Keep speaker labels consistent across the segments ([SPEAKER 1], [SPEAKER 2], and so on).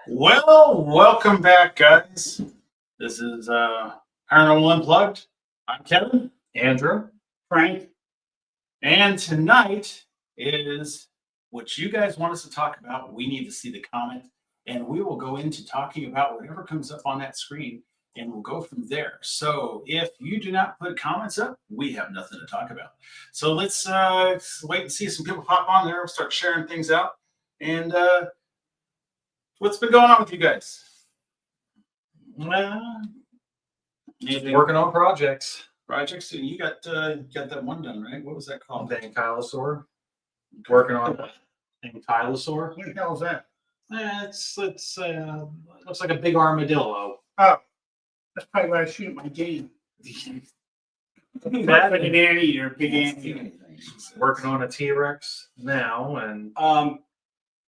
[SPEAKER 1] Well, welcome back, guys. This is Paranormal Unplugged. I'm Kevin,
[SPEAKER 2] Andrew,
[SPEAKER 3] Frank,
[SPEAKER 1] and tonight is what you guys want us to talk about. We need to see the comment, and we will go into talking about whatever comes up on that screen, and we'll go from there. So if you do not put comments up, we have nothing to talk about. So let's wait and see some people pop on there. We'll start sharing things out. And what's been going on with you guys?
[SPEAKER 2] working on projects.
[SPEAKER 1] Projects? You got that one done, right? What was that called?
[SPEAKER 2] Ankylosaur. Working on Ankylosaur.
[SPEAKER 3] what the hell is that?
[SPEAKER 2] It's looks like a big armadillo.
[SPEAKER 3] Oh, that's probably where I shoot my game.
[SPEAKER 2] That
[SPEAKER 3] Like an anteater, big anteater.
[SPEAKER 2] Working on a T-Rex now, and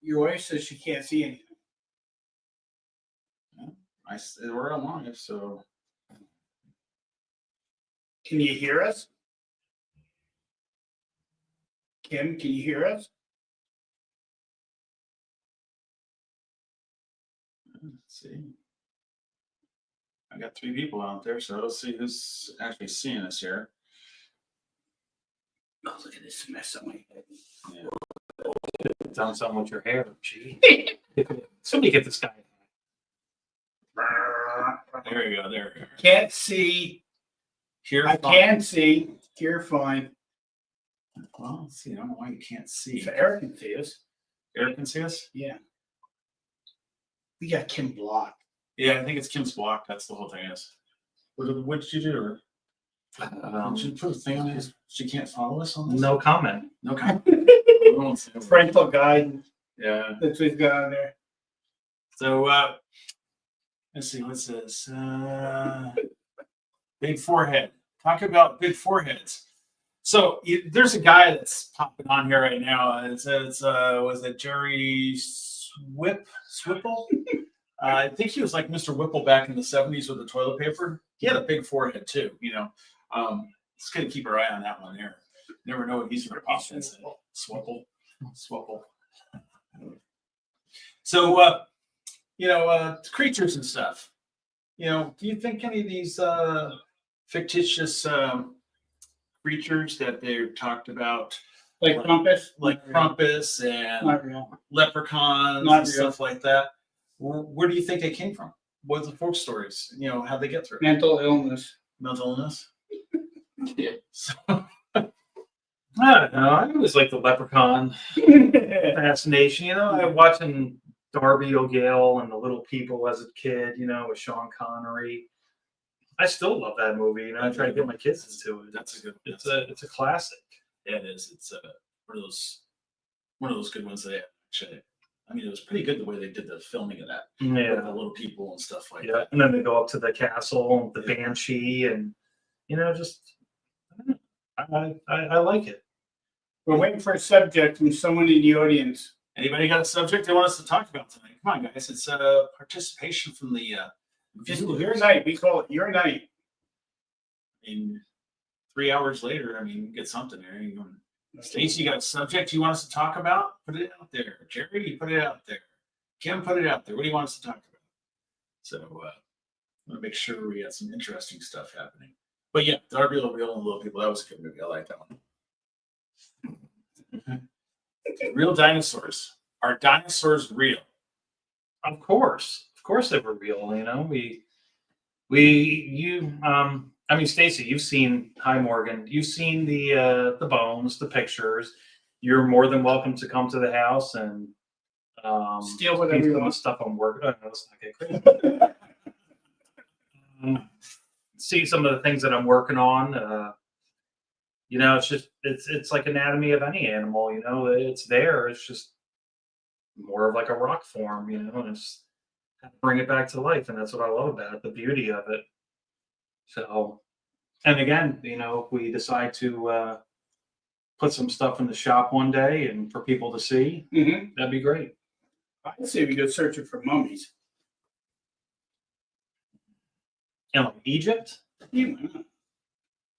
[SPEAKER 3] Your wife says she can't see anything.
[SPEAKER 1] We're on live, so
[SPEAKER 3] Can you hear us? Kim, can you hear us?
[SPEAKER 1] let's see. I got 3 people out there, so let's see who's actually seeing us here.
[SPEAKER 3] Oh, look at this mess on my head.
[SPEAKER 1] Yeah.
[SPEAKER 2] done something with your hair. Gee, somebody get this guy.
[SPEAKER 1] There you go. There we go.
[SPEAKER 3] Can't see.
[SPEAKER 1] Here,
[SPEAKER 3] I can see. Hear fine.
[SPEAKER 1] Well, let's see. I don't know why you can't see.
[SPEAKER 3] So Eric can see us.
[SPEAKER 1] Eric can see us?
[SPEAKER 3] Yeah. We got Kim blocked.
[SPEAKER 1] Yeah, I think it's Kim's block. That's the whole thing is. What did you do to her? Did you put a thing on this? She can't follow us on this?
[SPEAKER 2] No comment.
[SPEAKER 1] No comment.
[SPEAKER 3] Parental guide.
[SPEAKER 1] Yeah.
[SPEAKER 3] That's what he's got on there.
[SPEAKER 1] So let's see, what's this? Big forehead. Talk about big foreheads. So there's a guy that's popping on here right now. It says, was it Jerry Swipple? I think he was like Mr. Whipple back in the 70s with the toilet paper. He had a big forehead too, you know. Just gonna keep our eye on that one here. Never know what he's gonna pop in. Swipple. So creatures and stuff. You know, do you think any of these fictitious creatures that they talked about,
[SPEAKER 3] Like Krampus?
[SPEAKER 1] like Krampus and
[SPEAKER 3] Not real.
[SPEAKER 1] leprechauns
[SPEAKER 3] Not
[SPEAKER 1] and
[SPEAKER 3] real.
[SPEAKER 1] stuff like that, where do you think they came from? What are the folk stories? You know, how'd they get through?
[SPEAKER 3] Mental illness.
[SPEAKER 1] Mental illness? Yeah. So,
[SPEAKER 2] I don't know. I always like the leprechaun fascination. You know, I watching Darby O'Gale and the Little People as a kid. You know, with Sean Connery. I still love that movie. You know, I try to get my kids into it.
[SPEAKER 1] that's a good.
[SPEAKER 2] It's a classic.
[SPEAKER 1] Yeah, it is. It's one of those good ones that actually. I mean, it was pretty good the way they did the filming of that.
[SPEAKER 2] Yeah.
[SPEAKER 1] With the Little People and stuff like
[SPEAKER 2] Yeah,
[SPEAKER 1] that.
[SPEAKER 2] and then they go up to the castle, the
[SPEAKER 1] Yeah.
[SPEAKER 2] banshee, and you know, just I like it.
[SPEAKER 3] We're waiting for a subject from someone in the audience.
[SPEAKER 1] Anybody got a subject they want us to talk about tonight? Come on, guys. It's participation from the
[SPEAKER 3] Just
[SPEAKER 1] viewers.
[SPEAKER 3] your night. We call it your night.
[SPEAKER 1] I mean, 3 hours later, I mean, get something there. Stacey, you got a subject you want us to talk about? Put it out there. Jerry, you put it out there. Kim, put it out there. What do you want us to talk about? So, I want to make sure we got some interesting stuff happening. But yeah, Darby O'Reilly and Little People, that was a good movie. I like that one. Real dinosaurs. Are dinosaurs real?
[SPEAKER 2] Of course they were real. You know, I mean, Stacey, you've seen. Hi, Morgan. You've seen the bones, the pictures. You're more than welcome to come to the house and
[SPEAKER 3] Steal whatever
[SPEAKER 2] see
[SPEAKER 3] you
[SPEAKER 2] some
[SPEAKER 3] want.
[SPEAKER 2] stuff I'm working. Let's not get crazy. See some of the things that I'm working on. You know, it's like anatomy of any animal. You know, it's there. It's just more of like a rock form. You know, and it's how to bring it back to life, and that's what I love about it, the beauty of it. So, and again, you know, if we decide to put some stuff in the shop one day and for people to see,
[SPEAKER 3] Mm-hmm.
[SPEAKER 2] that'd be great.
[SPEAKER 3] I'd say we go searching for mummies.
[SPEAKER 2] And like Egypt,
[SPEAKER 3] Yeah, why not?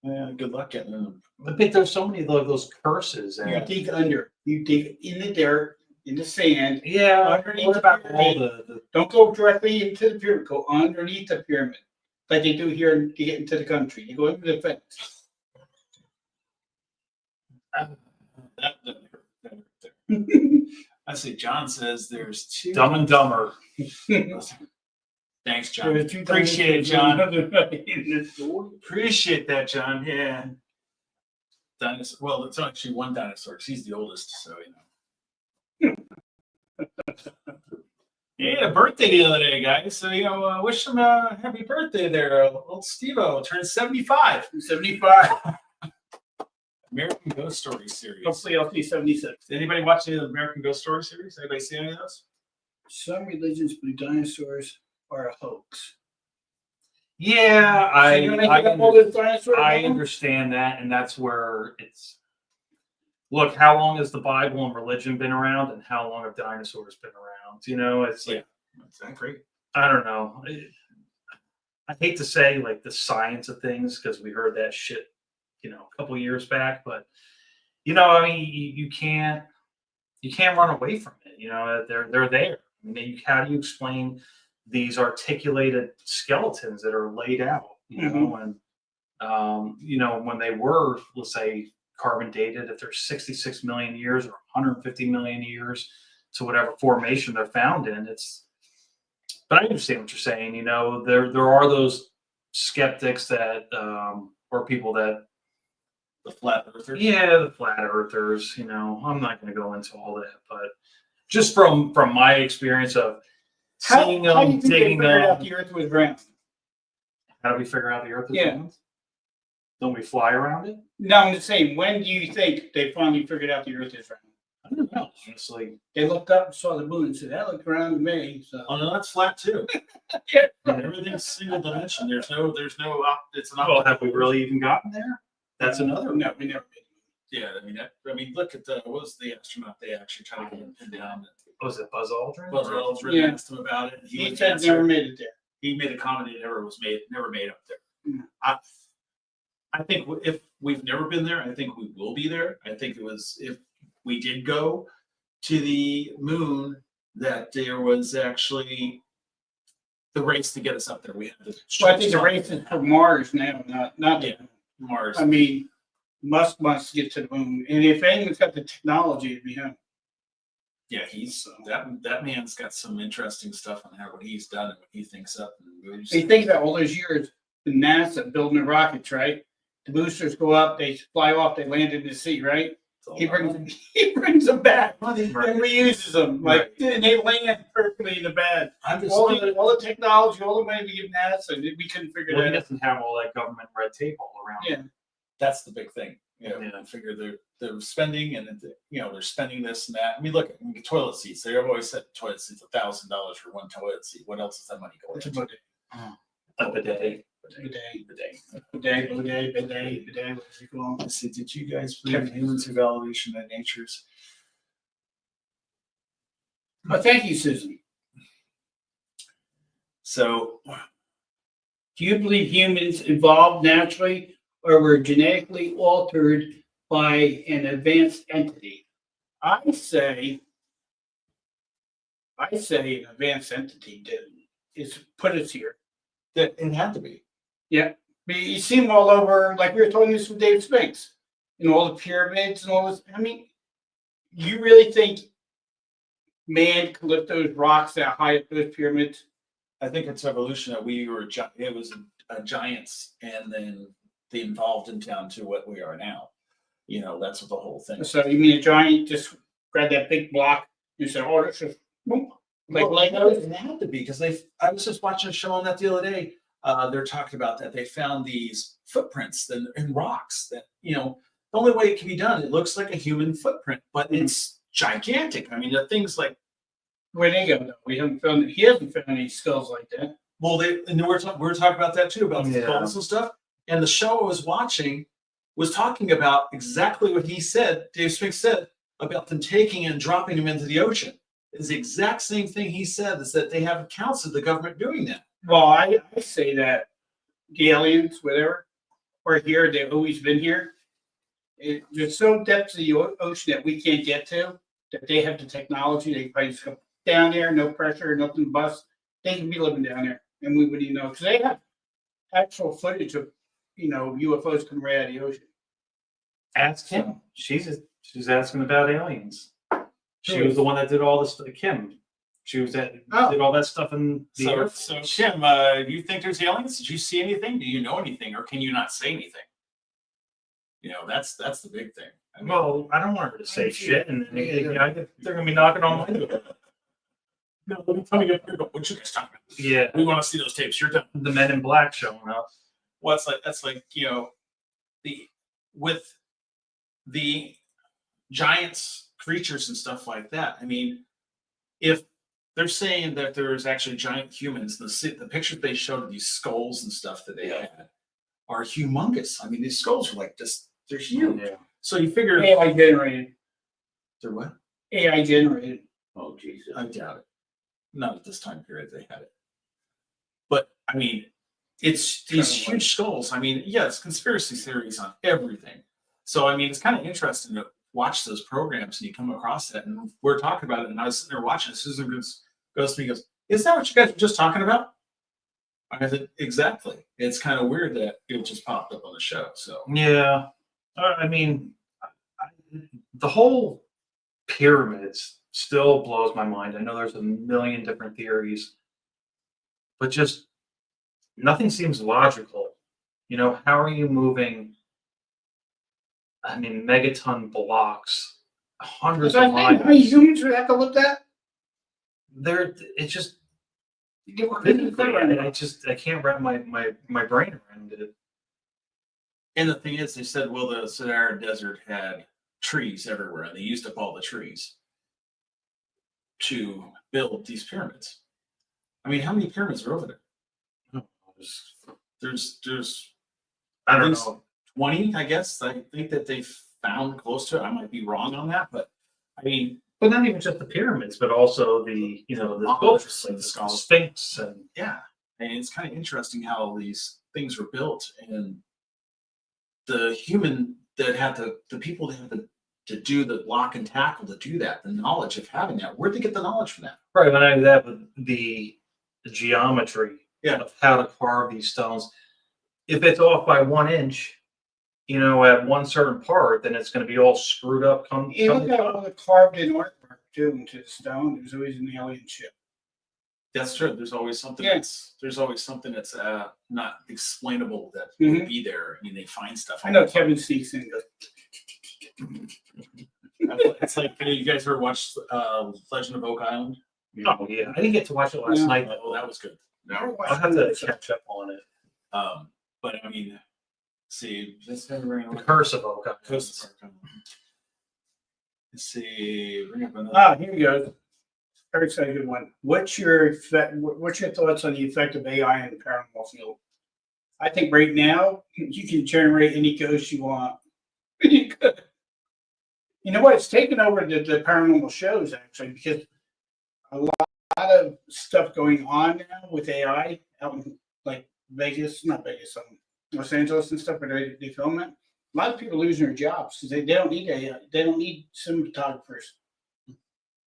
[SPEAKER 1] Yeah, good luck getting them.
[SPEAKER 2] I think there's so many of those curses.
[SPEAKER 3] You
[SPEAKER 2] And
[SPEAKER 3] dig under. You dig in the dirt, in the sand.
[SPEAKER 2] yeah,
[SPEAKER 3] Underneath
[SPEAKER 2] what
[SPEAKER 3] the
[SPEAKER 2] about all
[SPEAKER 3] pyramid.
[SPEAKER 2] the
[SPEAKER 3] Don't go directly into the pyramid. Go underneath the pyramid, like they do here to get into the country. You go into the fence.
[SPEAKER 1] I see. John says there's two.
[SPEAKER 2] Dumb and Dumber?
[SPEAKER 1] Thanks, John.
[SPEAKER 3] There are two
[SPEAKER 1] Appreciate it,
[SPEAKER 3] dinosaurs
[SPEAKER 1] John.
[SPEAKER 3] in the store.
[SPEAKER 1] Appreciate that, John. Yeah. Dinosaur. Well, it's actually one dinosaur 'cause he's the oldest, so you know. He had a birthday the other day, guys. So you know, wish him a happy birthday there, old Steve-O. Turned 75.
[SPEAKER 3] 75.
[SPEAKER 1] American Ghost Story series.
[SPEAKER 3] Hopefully, I'll see 76.
[SPEAKER 1] Did anybody watch any of the American Ghost Story series? Anybody see any of those?
[SPEAKER 3] Some religions believe dinosaurs are a hoax.
[SPEAKER 2] Yeah,
[SPEAKER 3] So you wanna make up all this dinosaur
[SPEAKER 2] I
[SPEAKER 3] name?
[SPEAKER 2] understand that, and that's where it's. Look, how long has the Bible and religion been around, and how long have dinosaurs been around? You know, it's like
[SPEAKER 1] Exactly.
[SPEAKER 2] I don't know. I hate to say like the science of things because we heard that shit, you know, a couple years back, but you know, I mean, you can't run away from it. You know, they're there. I mean, how do you explain these articulated skeletons that are laid out? You know, and you know, when they were, let's say, carbon dated, if they're 66 million years or 150 million years to whatever formation they're found in, it's. But I understand what you're saying. You know, there are those skeptics that or people that.
[SPEAKER 1] The flat earthers.
[SPEAKER 2] Yeah, the flat earthers. You know, I'm not going to go into all that, but just from my experience of seeing
[SPEAKER 3] How do
[SPEAKER 2] them,
[SPEAKER 3] you think they
[SPEAKER 2] digging
[SPEAKER 3] figured out
[SPEAKER 2] them.
[SPEAKER 3] the Earth was round?
[SPEAKER 2] How do we figure out the Earth is
[SPEAKER 3] Yeah.
[SPEAKER 2] round? Don't we fly around it?
[SPEAKER 3] No, I'm just saying. When do you think they finally figured out the Earth is round?
[SPEAKER 2] I don't know, honestly.
[SPEAKER 3] They looked up and saw the moon and said, "That looked round to me." So
[SPEAKER 1] Oh no, that's flat too.
[SPEAKER 3] yeah.
[SPEAKER 1] Everything's single dimension. There's no. It's not.
[SPEAKER 2] Well, have we really even gotten there? That's another.
[SPEAKER 3] No, we never did.
[SPEAKER 1] Yeah, I mean, look at what was the astronaut they actually tried to get him pinned down.
[SPEAKER 2] Was it Buzz Aldrin?
[SPEAKER 1] Buzz Aldrin
[SPEAKER 3] Yeah.
[SPEAKER 1] asked him about it.
[SPEAKER 3] He
[SPEAKER 1] wouldn't
[SPEAKER 3] said
[SPEAKER 1] answer.
[SPEAKER 3] never made it there.
[SPEAKER 1] He made a comment. It never made up there.
[SPEAKER 3] Mm.
[SPEAKER 1] I think if we've never been there, I think we will be there. I think it was if we did go to the moon that there was actually the race to get us up there. We had to.
[SPEAKER 3] Well, I think the race is for Mars now, not
[SPEAKER 1] Yeah. Mars.
[SPEAKER 3] I mean, Musk wants to get to the moon, and if anyone's got the technology, it'd be him.
[SPEAKER 1] Yeah, he's that man's got some interesting stuff on what he's done and what he thinks up and moves.
[SPEAKER 3] You think about all those years, the NASA building the rockets, right? The boosters go up, they fly off, they land in the sea, right? He brings them back and reuses them, like and they land perfectly in the bed.
[SPEAKER 1] I'm just
[SPEAKER 3] All the technology, all the money we give NASA, and we couldn't figure
[SPEAKER 2] Well, he
[SPEAKER 3] that out.
[SPEAKER 2] doesn't have all that government red tape all around.
[SPEAKER 3] Yeah.
[SPEAKER 1] that's the big thing. You know,
[SPEAKER 2] Yeah.
[SPEAKER 1] I figure they're spending and they're spending this and that. I mean, look at toilet seats. They've always said toilet seats $1,000 for one toilet seat. What else is that money going
[SPEAKER 3] It's a
[SPEAKER 1] into?
[SPEAKER 3] bidet.
[SPEAKER 2] A bidet.
[SPEAKER 3] Bidet, whatever you call
[SPEAKER 1] I
[SPEAKER 3] them.
[SPEAKER 1] said, did you guys believe in humans' evaluation and natures?
[SPEAKER 3] Well, thank you, Susan.
[SPEAKER 1] So
[SPEAKER 3] Do you believe humans evolved naturally or were genetically altered by an advanced entity? I say an advanced entity is put us here.
[SPEAKER 1] that it had to be.
[SPEAKER 3] I mean, you see them all over, like we were talking this with Dave Spinks, and all the pyramids and all this. I mean, you really think man could lift those rocks that high up those pyramids?
[SPEAKER 1] I think it's evolution that it was a giants and then they evolved into down to what we are now. You know, that's what the whole thing.
[SPEAKER 3] So you mean a giant just grabbed that big block and said, "Oh, this is boom," like Legos?
[SPEAKER 1] It had to be because I was just watching a show on that the other day. They're talking about that they found these footprints in rocks that the only way it can be done, it looks like a human footprint, but it's gigantic. I mean, the things like,
[SPEAKER 3] Where they go though? He hasn't found any skulls like that.
[SPEAKER 1] well, and we're talking about that too, about the
[SPEAKER 2] Yeah.
[SPEAKER 1] skulls and stuff. And the show I was watching was talking about exactly what he said, Dave Spink said, about them taking and dropping them into the ocean. It's the exact same thing he said, is that they have accounts of the government doing that.
[SPEAKER 3] Well, I say that the aliens, whatever, are here. They've always been here. There's so depths of the ocean that we can't get to, that they have the technology. They probably just go down there, no pressure, nothing bust. They can be living down there, and we wouldn't even know because they have actual footage of UFOs coming right out of the ocean.
[SPEAKER 2] Ask Kim. She's asking about aliens. She was the one that did all this. Kim. She was did all that stuff in the Air
[SPEAKER 1] So
[SPEAKER 2] Force.
[SPEAKER 1] Kim, do you think there's aliens? Did you see anything? Do you know anything, or can you not say anything? That's the big thing. I mean,
[SPEAKER 2] Well, I don't want her to say shit, and they're gonna be knocking on my door.
[SPEAKER 1] no, let me tell you what you guys talking about.
[SPEAKER 2] Yeah,
[SPEAKER 1] We want to see those tapes. You're done.
[SPEAKER 2] the Men in Black showing up.
[SPEAKER 1] Well, that's like with the giants, creatures, and stuff like that. I mean, if they're saying that there's actually giant humans, the pictures they showed of these skulls and stuff that they had are humongous. I mean, these skulls are like they're huge.
[SPEAKER 2] Yeah.
[SPEAKER 1] So you figure
[SPEAKER 3] AI generated.
[SPEAKER 1] they're what?
[SPEAKER 3] AI generated.
[SPEAKER 1] Oh Jesus, I doubt it. Not at this time period they had it. But I mean, it's these huge skulls. I mean, yeah, it's conspiracy theories on everything. So I mean, it's kind of interesting to watch those programs and you come across that. And we're talking about it, and I was sitting there watching. Susan goes to me, goes, "Is that what you guys were just talking about?" I said, "Exactly." It's kind of weird that it just popped up on the show. So
[SPEAKER 2] Yeah, I mean, the whole pyramids still blows my mind. I know there's a million different theories, but just nothing seems logical. How are you moving? I mean, megaton blocks, hundreds of
[SPEAKER 3] How many
[SPEAKER 2] miles.
[SPEAKER 3] humans would have to lift that?
[SPEAKER 2] It's just
[SPEAKER 3] They were
[SPEAKER 2] physically, I can't wrap my brain around it.
[SPEAKER 1] and the thing is, they said, well, the Sahara Desert had trees everywhere, and they used up all the trees to build these pyramids. I mean, how many pyramids are over there? There's
[SPEAKER 2] I don't
[SPEAKER 1] think
[SPEAKER 2] know.
[SPEAKER 1] 20, I guess. I think that they found close to it. I might be wrong on that, but I mean,
[SPEAKER 2] But not even just the pyramids, but also the
[SPEAKER 1] Sculptures,
[SPEAKER 2] sculptures,
[SPEAKER 1] like
[SPEAKER 2] like
[SPEAKER 1] the
[SPEAKER 2] the
[SPEAKER 1] skulls.
[SPEAKER 2] Sphinx, and
[SPEAKER 1] yeah, and it's kind of interesting how these things were built, and the human that had the people that had to do the lock and tackle to do that, the knowledge of having that. Where'd they get the knowledge from that?
[SPEAKER 2] right. When I do that, but the geometry
[SPEAKER 1] Yeah.
[SPEAKER 2] of how to carve these stones, if it's off by 1 inch, at one certain part, then it's going to be all screwed up.
[SPEAKER 3] You look at all the carved in artwork too into the stone. There's always an alien ship.
[SPEAKER 1] That's true. There's always something.
[SPEAKER 3] Yeah.
[SPEAKER 1] There's always something that's not explainable that
[SPEAKER 3] Mhm.
[SPEAKER 1] would be there. I mean, they find stuff.
[SPEAKER 3] I know Kevin sneaks in and goes,
[SPEAKER 1] It's like you guys ever watched Legend of Oak Island?
[SPEAKER 2] Oh yeah, I didn't get to watch it last
[SPEAKER 3] Yeah.
[SPEAKER 2] night.
[SPEAKER 1] Oh, that was good.
[SPEAKER 3] "Never watched
[SPEAKER 2] I'll have to
[SPEAKER 3] it."
[SPEAKER 2] catch up on it.
[SPEAKER 1] But I mean, see, let's
[SPEAKER 2] The Curse of Oak Island.
[SPEAKER 1] Let's see, bring up another.
[SPEAKER 3] Here we go. Eric's got a good one. What's your thoughts on the effect of AI in the paranormal field? I think right now you can generate any ghost you want. You could. You know what? It's taken over the paranormal shows actually, because a lot of stuff going on now with AI out in like Vegas, not Vegas, Los Angeles and stuff, where they film it. A lot of people losing their jobs because they don't need AI. They don't need cinematographers.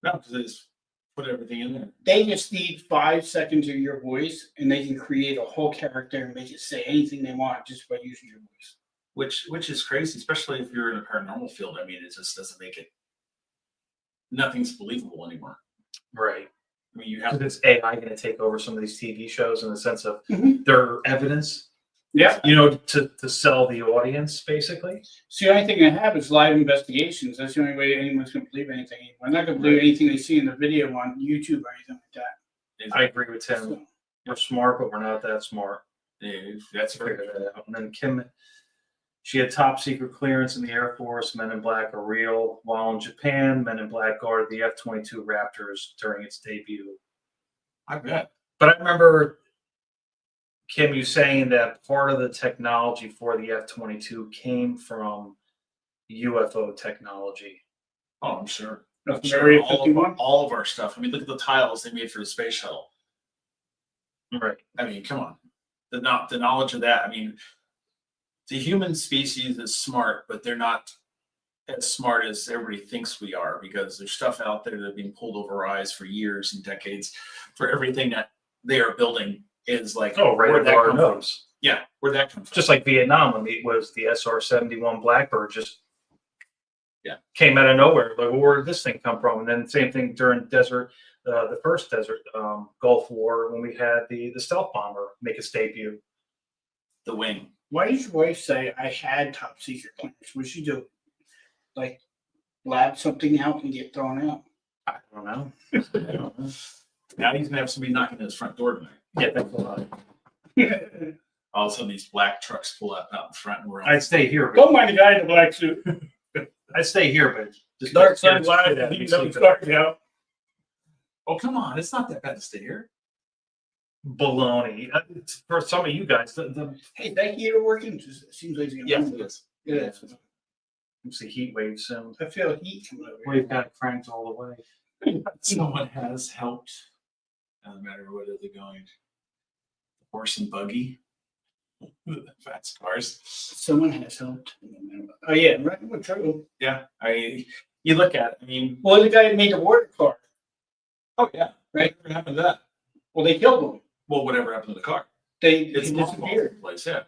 [SPEAKER 1] No, because they just put everything in there.
[SPEAKER 3] They just need 5 seconds of your voice, and they can create a whole character and make it say anything they want just by using your voice.
[SPEAKER 1] Which is crazy, especially if you're in a paranormal field. I mean, it just doesn't make it. Nothing's believable anymore.
[SPEAKER 2] Right.
[SPEAKER 1] I mean, you have
[SPEAKER 2] Is AI going to take over some of these TV shows in the sense of
[SPEAKER 3] Mhm.
[SPEAKER 2] their evidence?
[SPEAKER 3] Yeah.
[SPEAKER 2] To sell the audience, basically.
[SPEAKER 3] So the only thing they have is live investigations. That's the only way anyone's going to believe anything anymore. They're not going to believe anything they see in the video on YouTube or anything like that.
[SPEAKER 2] I agree with Tim.
[SPEAKER 3] So,
[SPEAKER 2] We're smart, but we're not that smart.
[SPEAKER 1] That's very
[SPEAKER 2] Figure that out. And then Kim, She had top secret clearance in the Air Force. Men in Black are real. While in Japan, Men in Black guarded the F-22 Raptors during its debut.
[SPEAKER 1] I bet.
[SPEAKER 2] But I remember, Kim, you saying that part of the technology for the F-22 came from UFO technology.
[SPEAKER 1] Oh, I'm sure.
[SPEAKER 3] From
[SPEAKER 1] I'm sure
[SPEAKER 3] Area
[SPEAKER 1] all
[SPEAKER 3] 51?
[SPEAKER 1] all of our stuff. I mean, look at the tiles they made for the space shuttle.
[SPEAKER 2] Right.
[SPEAKER 1] I mean, come on. The knowledge of that. I mean, the human species is smart, but they're not as smart as everybody thinks we are, because there's stuff out there that have been pulled over our eyes for years and decades for everything that they are building is like,
[SPEAKER 2] Oh, right.
[SPEAKER 1] where'd that
[SPEAKER 2] Our
[SPEAKER 1] come from?
[SPEAKER 2] nose.
[SPEAKER 1] Yeah, where'd that come from?
[SPEAKER 2] Just like Vietnam, when it was the SR-71 Blackbird just came out of nowhere. Like, well, where did this thing come from? And then same thing during the first desert Gulf War, when we had the stealth bomber make its debut.
[SPEAKER 1] The wing.
[SPEAKER 3] Why did your wife say I had top secret clearance? What did she do? Like, lab something out and get thrown out?
[SPEAKER 2] I don't know.
[SPEAKER 1] Now he's gonna have somebody knocking at his front door tonight.
[SPEAKER 2] Yeah, thanks a lot.
[SPEAKER 1] All of a sudden, these black trucks pull up out in front, and we're
[SPEAKER 2] I'd stay here. But
[SPEAKER 3] Don't mind the guy in the black suit.
[SPEAKER 2] I'd stay here, but just
[SPEAKER 3] Dark
[SPEAKER 2] scared
[SPEAKER 3] sunglasses,
[SPEAKER 2] shit out of me
[SPEAKER 3] he knows
[SPEAKER 2] sleeping.
[SPEAKER 3] dark now.
[SPEAKER 1] Oh, come on! It's not that bad to stay here.
[SPEAKER 2] Baloney. It's for some of you guys, the
[SPEAKER 3] Hey, that heater working? It seems like it's gonna
[SPEAKER 1] it is.
[SPEAKER 3] It is.
[SPEAKER 2] we'll see heat wave soon.
[SPEAKER 3] I feel heat coming over
[SPEAKER 2] We've
[SPEAKER 3] here.
[SPEAKER 2] got it cranked all the way.
[SPEAKER 1] Someone has helped. No matter what is it going. Horse and buggy. Fast cars.
[SPEAKER 3] Someone has helped. Oh yeah, right. Well, true.
[SPEAKER 1] Yeah, you look at it. I mean,
[SPEAKER 3] Well, the guy that made the water car.
[SPEAKER 1] oh yeah,
[SPEAKER 3] Right.
[SPEAKER 1] Whatever happened to that?
[SPEAKER 3] Well, they killed him.
[SPEAKER 1] Well, whatever happened to the car?
[SPEAKER 3] It
[SPEAKER 1] It's
[SPEAKER 3] disappeared.
[SPEAKER 1] place. Yeah.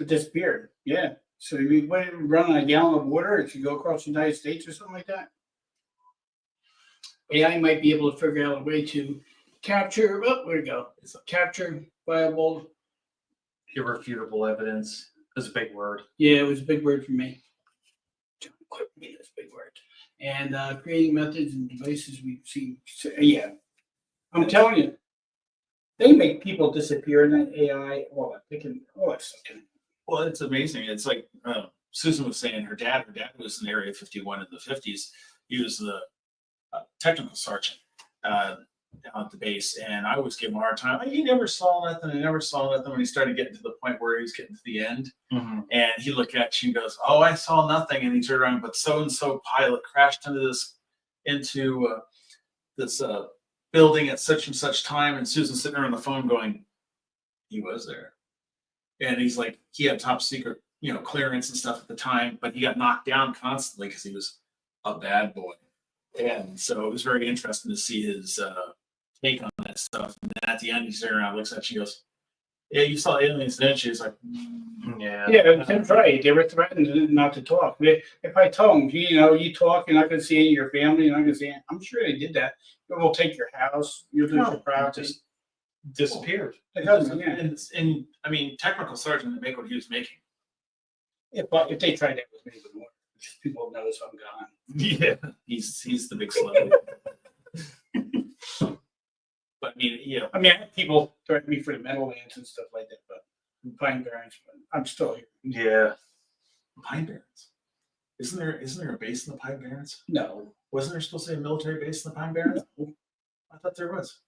[SPEAKER 3] It disappeared. Yeah. So you went and run on a gallon of water if you go across the United States or something like that. AI might be able to figure out a way to capture. Oh, where'd it go? Capture viable.
[SPEAKER 2] Irrefutable evidence is a big word.
[SPEAKER 3] Yeah, it was a big word for me. Quit me, that's a big word. And creating methods and devices we've seen. So, yeah, I'm telling you, they make people disappear in that AI. All that stuff.
[SPEAKER 1] Well, it's amazing. It's like Susan was saying, her dad was in Area 51 in the 50s. He was the technical sergeant down at the base, and I always give him a hard time. He never saw nothing. I never saw nothing when he started getting to the point where he was getting to the end.
[SPEAKER 2] Mm-hmm.
[SPEAKER 1] And he looked at you and goes, "Oh, I saw nothing." And he turned around, but so and so pilot crashed into this building at such and such time. And Susan's sitting there on the phone going, "He was there." And he's like, he had top secret, clearance and stuff at the time, but he got knocked down constantly because he was a bad boy. And so it was very interesting to see his take on that stuff. And then at the end, he's sitting around, looks at you, goes, "Yeah, you saw aliens, didn't you?" He's like,
[SPEAKER 2] Yeah.
[SPEAKER 3] Yeah, that's right. They were threatened not to talk. If I told them, you talk, you're not going to see any of your family, you're not going to see. I'm sure they did that. We'll take your house, you'll lose your property.
[SPEAKER 2] Just disappeared.
[SPEAKER 3] The government, yeah.
[SPEAKER 1] and I mean, technical sergeant to make what he was making.
[SPEAKER 3] If they tried that with me, it would work. Just people know so I'm gone.
[SPEAKER 2] Yeah.
[SPEAKER 1] He's the big celebrity. But I mean,
[SPEAKER 3] I mean, I have people threaten me for the Meadowlands and stuff like that, but Pine Barrens, but I'm still here.
[SPEAKER 2] Yeah.
[SPEAKER 1] Pine Barrens. Isn't there a base in the Pine Barrens?
[SPEAKER 3] No.
[SPEAKER 1] Wasn't there supposed to be a military base in the Pine Barrens? I thought there was.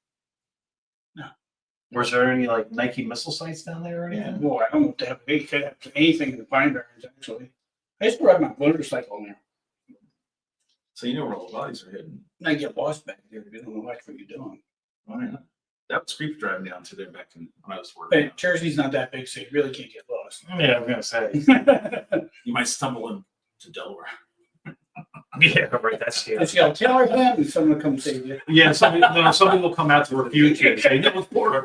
[SPEAKER 2] Was there any like Nike missile sites down there or anything?
[SPEAKER 3] Boy, I don't know if they have anything in the Pine Barrens, actually. I used to ride my motorcycle there.
[SPEAKER 1] So you know where all the bodies are hidden.
[SPEAKER 3] And I get lost back there if you don't know what you're doing.
[SPEAKER 1] Oh, yeah. That was creepy driving down through there back when I was working.
[SPEAKER 3] But Jersey's not that big, so you really can't get lost.
[SPEAKER 2] Yeah, I was gonna say.
[SPEAKER 1] You might stumble into Delaware.
[SPEAKER 2] Yeah, right. That's yeah.
[SPEAKER 3] Let's go. Tell her that and someone will come save you.
[SPEAKER 2] Yeah, somebody will come out to refute you and say, "No, it's border."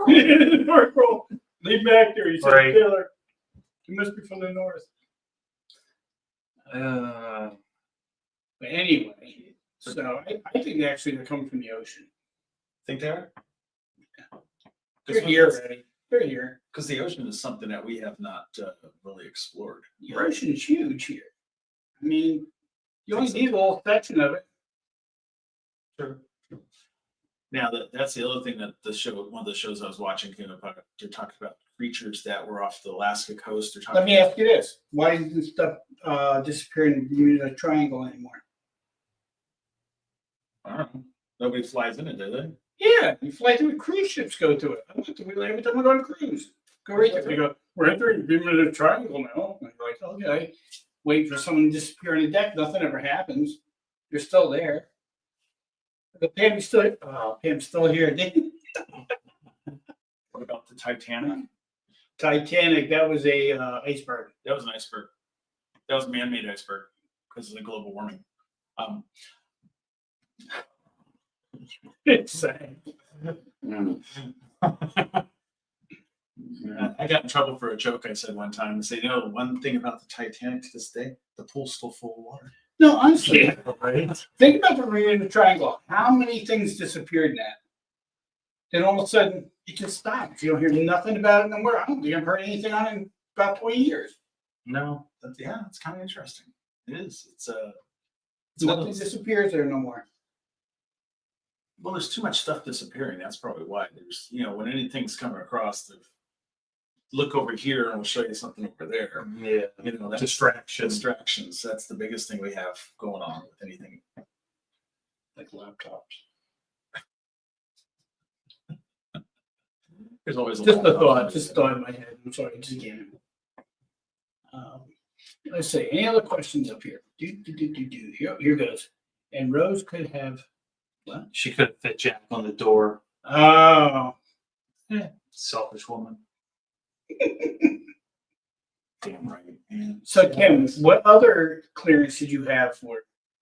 [SPEAKER 3] North Pole. Leave back there. You said
[SPEAKER 2] Right.
[SPEAKER 3] Taylor. You must be from the north. But anyway, so I think actually they're coming from the ocean.
[SPEAKER 1] Think they are?
[SPEAKER 3] They're here already. They're here.
[SPEAKER 1] Because the ocean is something that we have not really explored.
[SPEAKER 3] The ocean is huge here. I mean, you only need a little section of it.
[SPEAKER 1] Sure. Now that's the other thing that one of the shows I was watching, they're talking about creatures that were off the Alaska coast. Or
[SPEAKER 3] Let me ask you this: why isn't this stuff disappearing in the Bermuda Triangle anymore?
[SPEAKER 1] I don't know. Nobody flies in it, do they?
[SPEAKER 3] Yeah, you fly through it. Cruise ships go to it. I went to it every time I go on a cruise. Go right there. They go, we're entering the Bermuda Triangle now. And I'm like, okay. Wait for someone to disappear on the deck. Nothing ever happens. They're still there. But Pam's still here.
[SPEAKER 1] What about the Titanic?
[SPEAKER 3] Titanic, that was a iceberg.
[SPEAKER 1] That was an iceberg. That was a man-made iceberg because of the global warming.
[SPEAKER 3] It's sad.
[SPEAKER 1] I got in trouble for a joke I said one time. I said, you know, the one thing about the Titanic to this day, the pool's still full of water.
[SPEAKER 3] No, honestly,
[SPEAKER 2] Right.
[SPEAKER 3] think about the Bermuda Triangle. How many things disappeared in that? Then all of a sudden, it just stops. You don't hear nothing about it no more. I don't think I've heard anything on it in about 20 years.
[SPEAKER 2] No.
[SPEAKER 1] But yeah, it's kind of interesting. It is. It's one of
[SPEAKER 3] Nothing
[SPEAKER 1] those-
[SPEAKER 3] disappears there no more.
[SPEAKER 1] well, there's too much stuff disappearing. That's probably why. There's, you know, when anything's coming across, look over here and we'll show you something over there.
[SPEAKER 2] Yeah.
[SPEAKER 1] You know, that's
[SPEAKER 2] Distractions.
[SPEAKER 1] That's the biggest thing we have going on with anything like laptops. There's always
[SPEAKER 3] Just a
[SPEAKER 1] laptop.
[SPEAKER 3] thought, just a thought in my head. I'm sorry, just again. Let's see, any other questions up here? Here goes. And Rose could have, what?
[SPEAKER 2] She could fit Jack on the door.
[SPEAKER 3] Oh,
[SPEAKER 2] Selfish woman.
[SPEAKER 1] Damn right, man.
[SPEAKER 3] so Kim, what other clearance did you have for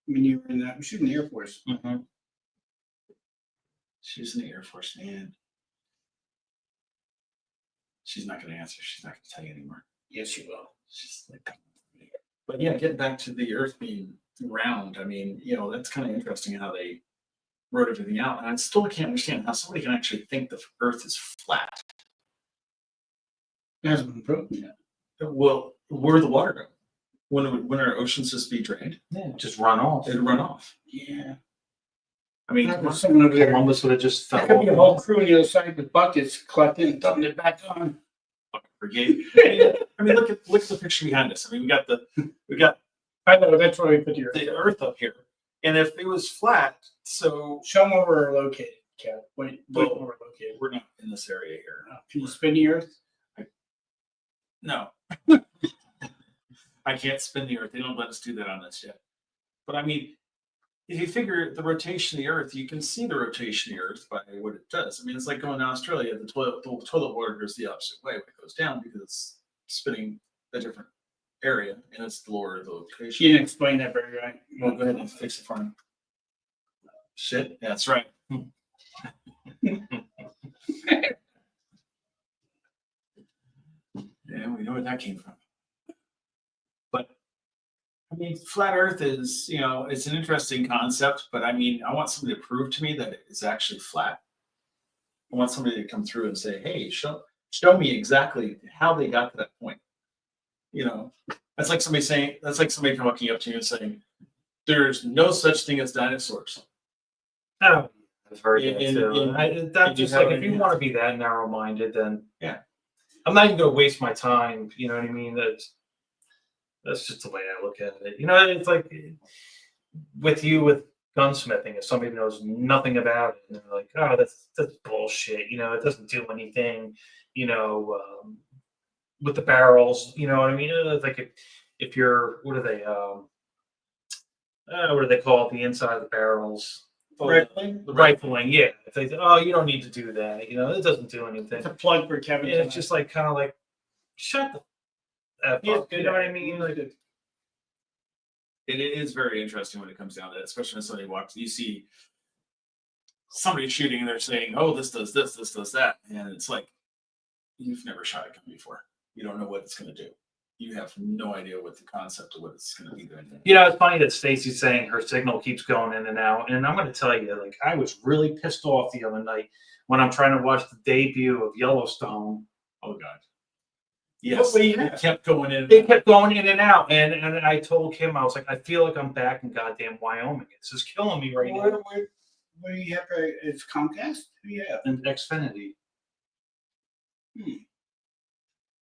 [SPEAKER 3] when you were in that, she was in the Air Force?
[SPEAKER 2] Mm-hmm.
[SPEAKER 1] She's in the Air Force, man. She's not going to answer. She's not going to tell you anymore.
[SPEAKER 3] Yes, you will.
[SPEAKER 1] She's like, but yeah, getting back to the Earth being round. I mean, you know, that's kind of interesting how they wrote everything out. And I still can't understand how somebody can actually think the Earth is flat.
[SPEAKER 3] It hasn't been proven yet.
[SPEAKER 1] Well, where the water go? When our oceans just be drained,
[SPEAKER 2] Yeah, just run off.
[SPEAKER 1] it'd run off.
[SPEAKER 3] Yeah.
[SPEAKER 1] I mean,
[SPEAKER 3] There's someone over there.
[SPEAKER 2] Columbus would have just fell
[SPEAKER 3] There could be a
[SPEAKER 2] off.
[SPEAKER 3] whole crew on the other side with buckets collecting and dumping it back on.
[SPEAKER 1] brigade. I mean, look at the picture behind us. I mean, we got
[SPEAKER 3] I know, that's why we put the
[SPEAKER 1] the Earth up here, and if it was flat, so
[SPEAKER 3] Show them where we're located, Kev. Wait, where we're located.
[SPEAKER 1] we're not in this area here.
[SPEAKER 3] Can you spin the Earth?
[SPEAKER 1] No. I can't spin the Earth. They don't let us do that on this yet. But I mean, if you figure the rotation of the Earth, you can see the rotation of the Earth by what it does. I mean, it's like going to Australia. The toilet water goes the opposite way. It goes down because it's spinning a different area, and it's the lower the location.
[SPEAKER 3] She didn't explain that very right.
[SPEAKER 1] Well, go ahead and fix it for me. Shit, that's right. Yeah, we know where that came from. But I mean, flat Earth is, you know, it's an interesting concept, but I mean, I want somebody to prove to me that it's actually flat. I want somebody to come through and say, hey, show me exactly how they got to that point. You know, that's like somebody walking up to you and saying, there's no such thing as dinosaurs.
[SPEAKER 2] Oh, I've heard that
[SPEAKER 1] In-
[SPEAKER 2] too.
[SPEAKER 1] in-
[SPEAKER 2] That's
[SPEAKER 1] in
[SPEAKER 2] just
[SPEAKER 1] how
[SPEAKER 2] like, if
[SPEAKER 1] it
[SPEAKER 2] you
[SPEAKER 1] is.
[SPEAKER 2] want to be that narrow-minded, then
[SPEAKER 1] Yeah.
[SPEAKER 2] I'm not even going to waste my time. You know what I mean? That's just the way I look at it. You know, it's like with gunsmithing. If somebody knows nothing about it, and they're like, "Oh, that's bullshit." You know, it doesn't do anything. You know, with the barrels. You know what I mean? It's like if you're, what do they call it? The inside of the barrels.
[SPEAKER 3] Rifling?
[SPEAKER 2] The rifling, yeah. If they say, oh, you don't need to do that, you know, it doesn't do anything.
[SPEAKER 3] It's a plug for Kevin.
[SPEAKER 2] And it's just like kind of like, shut the F up. You know what I mean? Like,
[SPEAKER 1] It is very interesting when it comes down to that, especially when somebody walks, you see somebody shooting and they're saying, oh, this does this, this does that. And it's like, you've never shot a gun before. You don't know what it's going to do. You have no idea what the concept of what it's going to be doing.
[SPEAKER 2] you know, it's funny that Stacy's saying her signal keeps going in and out. And I'm going to tell you, like, I was really pissed off the other night when I'm trying to watch the debut of Yellowstone.
[SPEAKER 1] Oh, God. Yes,
[SPEAKER 3] What do you
[SPEAKER 1] it
[SPEAKER 3] have?
[SPEAKER 1] kept going in.
[SPEAKER 2] It kept going in and out. And I told Kim, I was like, I feel like I'm back in goddamn Wyoming. It's just killing me right now.
[SPEAKER 3] What do you have? It's Comcast? Who do you have?
[SPEAKER 2] And Xfinity.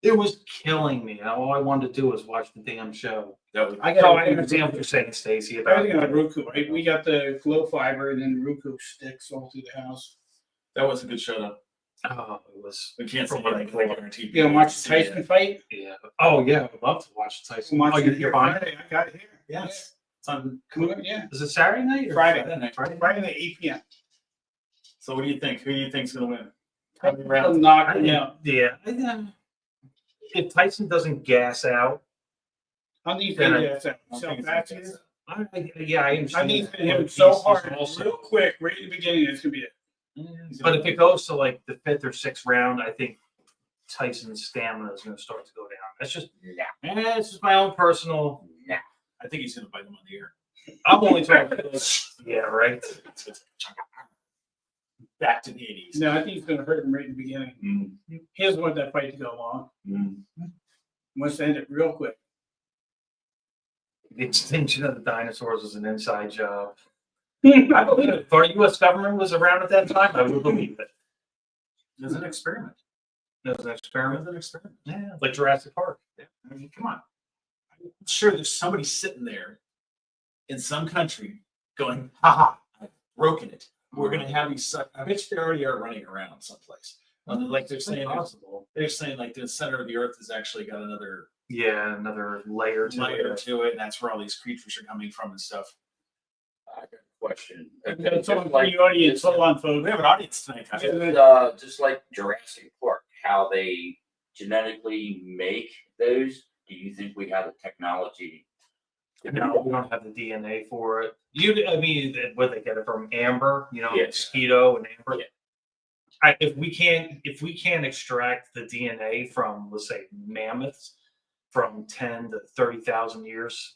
[SPEAKER 2] It was killing me. All I wanted to do was watch the damn show.
[SPEAKER 1] That was,
[SPEAKER 2] I
[SPEAKER 3] Oh,
[SPEAKER 2] got
[SPEAKER 3] I
[SPEAKER 2] to
[SPEAKER 3] know.
[SPEAKER 2] understand what you're saying, Stacy, about
[SPEAKER 3] Everything on Roku, right? We got the Glow Fiber and then Roku sticks all through the house.
[SPEAKER 1] that was a good show though.
[SPEAKER 2] Oh, it was.
[SPEAKER 1] We can't say
[SPEAKER 2] From what I
[SPEAKER 1] anything, but I
[SPEAKER 2] thought.
[SPEAKER 1] guarantee
[SPEAKER 3] You gonna watch the
[SPEAKER 1] Yeah.
[SPEAKER 3] Tyson fight?
[SPEAKER 2] Yeah. Oh yeah, I would love to watch Tyson.
[SPEAKER 3] Watch
[SPEAKER 2] Oh,
[SPEAKER 3] it
[SPEAKER 2] you're
[SPEAKER 3] here
[SPEAKER 2] buying it?
[SPEAKER 3] Friday. I got it here.
[SPEAKER 1] Yes. It's on.
[SPEAKER 3] Come on, yeah.
[SPEAKER 2] Is it Saturday night or
[SPEAKER 3] Friday.
[SPEAKER 2] night? Friday.
[SPEAKER 3] Friday at 8 p.m.
[SPEAKER 1] So what do you think? Who do you think's gonna win?
[SPEAKER 3] I'll knock
[SPEAKER 2] I
[SPEAKER 3] it
[SPEAKER 2] think-
[SPEAKER 3] out.
[SPEAKER 2] Yeah. If Tyson doesn't gas out,
[SPEAKER 3] I need
[SPEAKER 2] Then I-
[SPEAKER 3] to get that.
[SPEAKER 1] I don't
[SPEAKER 3] So
[SPEAKER 1] think it's
[SPEAKER 3] that's
[SPEAKER 1] gonna
[SPEAKER 3] it.
[SPEAKER 1] get that.
[SPEAKER 2] yeah, I
[SPEAKER 3] I
[SPEAKER 2] understand.
[SPEAKER 3] need to
[SPEAKER 2] that.
[SPEAKER 3] hit him
[SPEAKER 2] But
[SPEAKER 3] so
[SPEAKER 2] he's
[SPEAKER 3] hard,
[SPEAKER 2] also-
[SPEAKER 3] real quick, right at the beginning. It's gonna be it.
[SPEAKER 1] He's
[SPEAKER 2] But
[SPEAKER 1] gonna
[SPEAKER 2] if it
[SPEAKER 1] win.
[SPEAKER 2] goes to like the 5th or 6th round, I think Tyson's stamina is going to start to go down. That's just, it's just my own personal.
[SPEAKER 1] I think he's gonna bite him on the ear.
[SPEAKER 2] I'm only talking. Yeah, right.
[SPEAKER 1] Back to the 80s.
[SPEAKER 3] No, I think it's gonna hurt him right in the beginning. He doesn't want that fight to go long. He wants to end it real quick.
[SPEAKER 2] The extinction of the dinosaurs was an inside job. I believe it. If our U.S. government was around at that time, I would believe it.
[SPEAKER 1] It was an experiment.
[SPEAKER 2] It was an
[SPEAKER 1] It
[SPEAKER 2] experiment.
[SPEAKER 1] was an experiment.
[SPEAKER 2] Yeah, like Jurassic Park.
[SPEAKER 1] I mean, come on. I'm sure there's somebody sitting there in some country going, haha, I've broken it. We're gonna have you suck. I bet you they already are running around someplace. Like they're saying,
[SPEAKER 2] possible.
[SPEAKER 1] they're saying like the center of the earth has actually got another
[SPEAKER 2] Yeah, another layer to
[SPEAKER 1] layer
[SPEAKER 2] it.
[SPEAKER 1] to it, and that's where all these creatures are coming from and stuff.
[SPEAKER 4] I got a question.
[SPEAKER 3] That's all for the audience. Hold on, folks.
[SPEAKER 1] We have an audience tonight, guys.
[SPEAKER 4] Just like Jurassic Park, how they genetically make those. Do you think we have the technology?
[SPEAKER 2] No, we don't have the DNA for it. I mean, where they get it from amber,
[SPEAKER 4] Yeah.
[SPEAKER 2] mosquito and amber.
[SPEAKER 4] Yeah.
[SPEAKER 2] If we can't extract the DNA from, let's say, mammoths from 10 to 30,000 years,